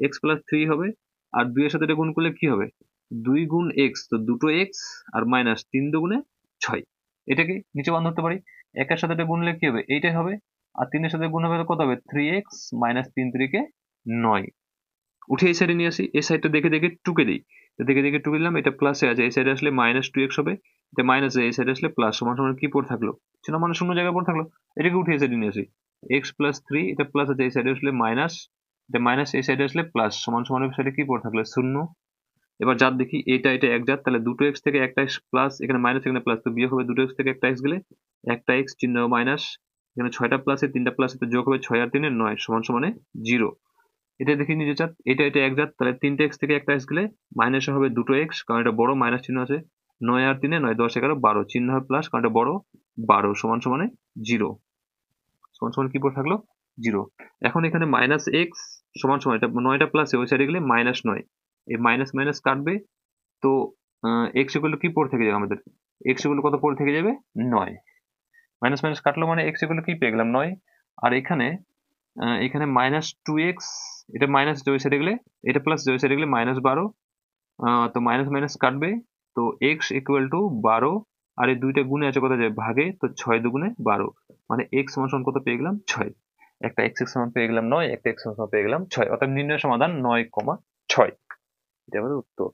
Speaker 1: এক্স প্লাস 3 হবে, আর 2 এর সাথে এটা গুণ করলে কি হবে, 2 গুণ এক্স তো দুটো এক্স, আর মাইনাস 3 দুগুণে 6। এটাকে নিচে বান ধরতে পারি, একের সাথে এটা গুণলে কি হবে, এইটাই হবে, আর 3-এর সাথে গুণ হবে তো কত হবে, 3x মাইনাস 3 3 9। উঠে এই সাইডে নিয়ে আসি, এই সাইডটা দেখে দেখে টুকে দিই, দেখে দেখে টুকে দিলাম, এটা প্লাসে আছে, এই সাইডে আসলে মাইনাস 2x হবে, এটা মাইনাস, এই সাইডে আসলে প্লাস, সমান সমান কি পড়ে থাকলো, চিহ্ন মানে শূন্য জায়গায় পড়ে থাকলো। এটাকে উঠে এই সাইডে নিয়ে আসি, এক্স প্লাস 3, এটা প্লাস আছে, এই সাইডে আসলে মাইনাস, এটা মাইনাস, এই সাইডে আসলে প্লাস, সমান সমান সাইডে কি পড়ে থাকলো, শূন্য। এবার জাত দেখি, এটা এটা এক জাত, তাহলে দুটো এক্স থেকে একটা এক্স প্লাস, এখানে মাইনাস এখানে প্লাস, তো বিয়োগ হবে, দুটো এক্স থেকে একটা এক্স গেলে একটা এক্স চিহ্ন মাইনাস, এখানে 6টা প্লাসে 3টা প্লাসে তো যোগ হবে 6 আর 3 9 সমান সমানে 0। এটা দেখি নিজে চাপ, এটা এক জাত, তাহলে 3টা এক্স থেকে একটা এক্স গেলে মাইনাসে হবে 2টো এক্স, কারণ এটা বড়, মাইনাস চিহ্ন আছে। 9 আর 3 9 10 11 12 চিহ্ন হয় প্লাস, কারণ এটা বড়, 12 সমান সমানে 0। সমান সমান কি পড়ে থাকলো 0। এখন এখানে মাইনাস এক্স সমান সমান, এটা 9টা প্লাসে ওই সাইডে গেলে মাইনাস 9, এই মাইনাস মাইনাস কাটবে, তো এক্স ইকুয়াল কি পড়ে থেকে যাবে আমাদের, এক্স ইকুয়াল কত পড়ে থেকে যাবে 9, মাইনাস মাইনাস কাটলো মানে এক্স ইকুয়াল কি পেয়ে গেলাম 9। আর এখানে এখানে মাইনাস 2x, এটা মাইনাস ওই সাইডে গেলে, এটা প্লাস ওই সাইডে গেলে মাইনাস 12, তো মাইনাস মাইনাস কাটবে, তো এক্স ইকুয়াল টু 12, আর এই দুইটা গুণে আছে কত যায় ভাগে, তো 6 দুগুণে 12, মানে এক্স সমান সমান কত পেয়ে গেলাম 6। একটা এক্স এর সমান পেয়ে গেলাম 9, একটা এক্স সমান পেয়ে গেলাম 6, অর্থাৎ নির্ণয় সমাধান 9,6। এটা আমাদের উত্তর।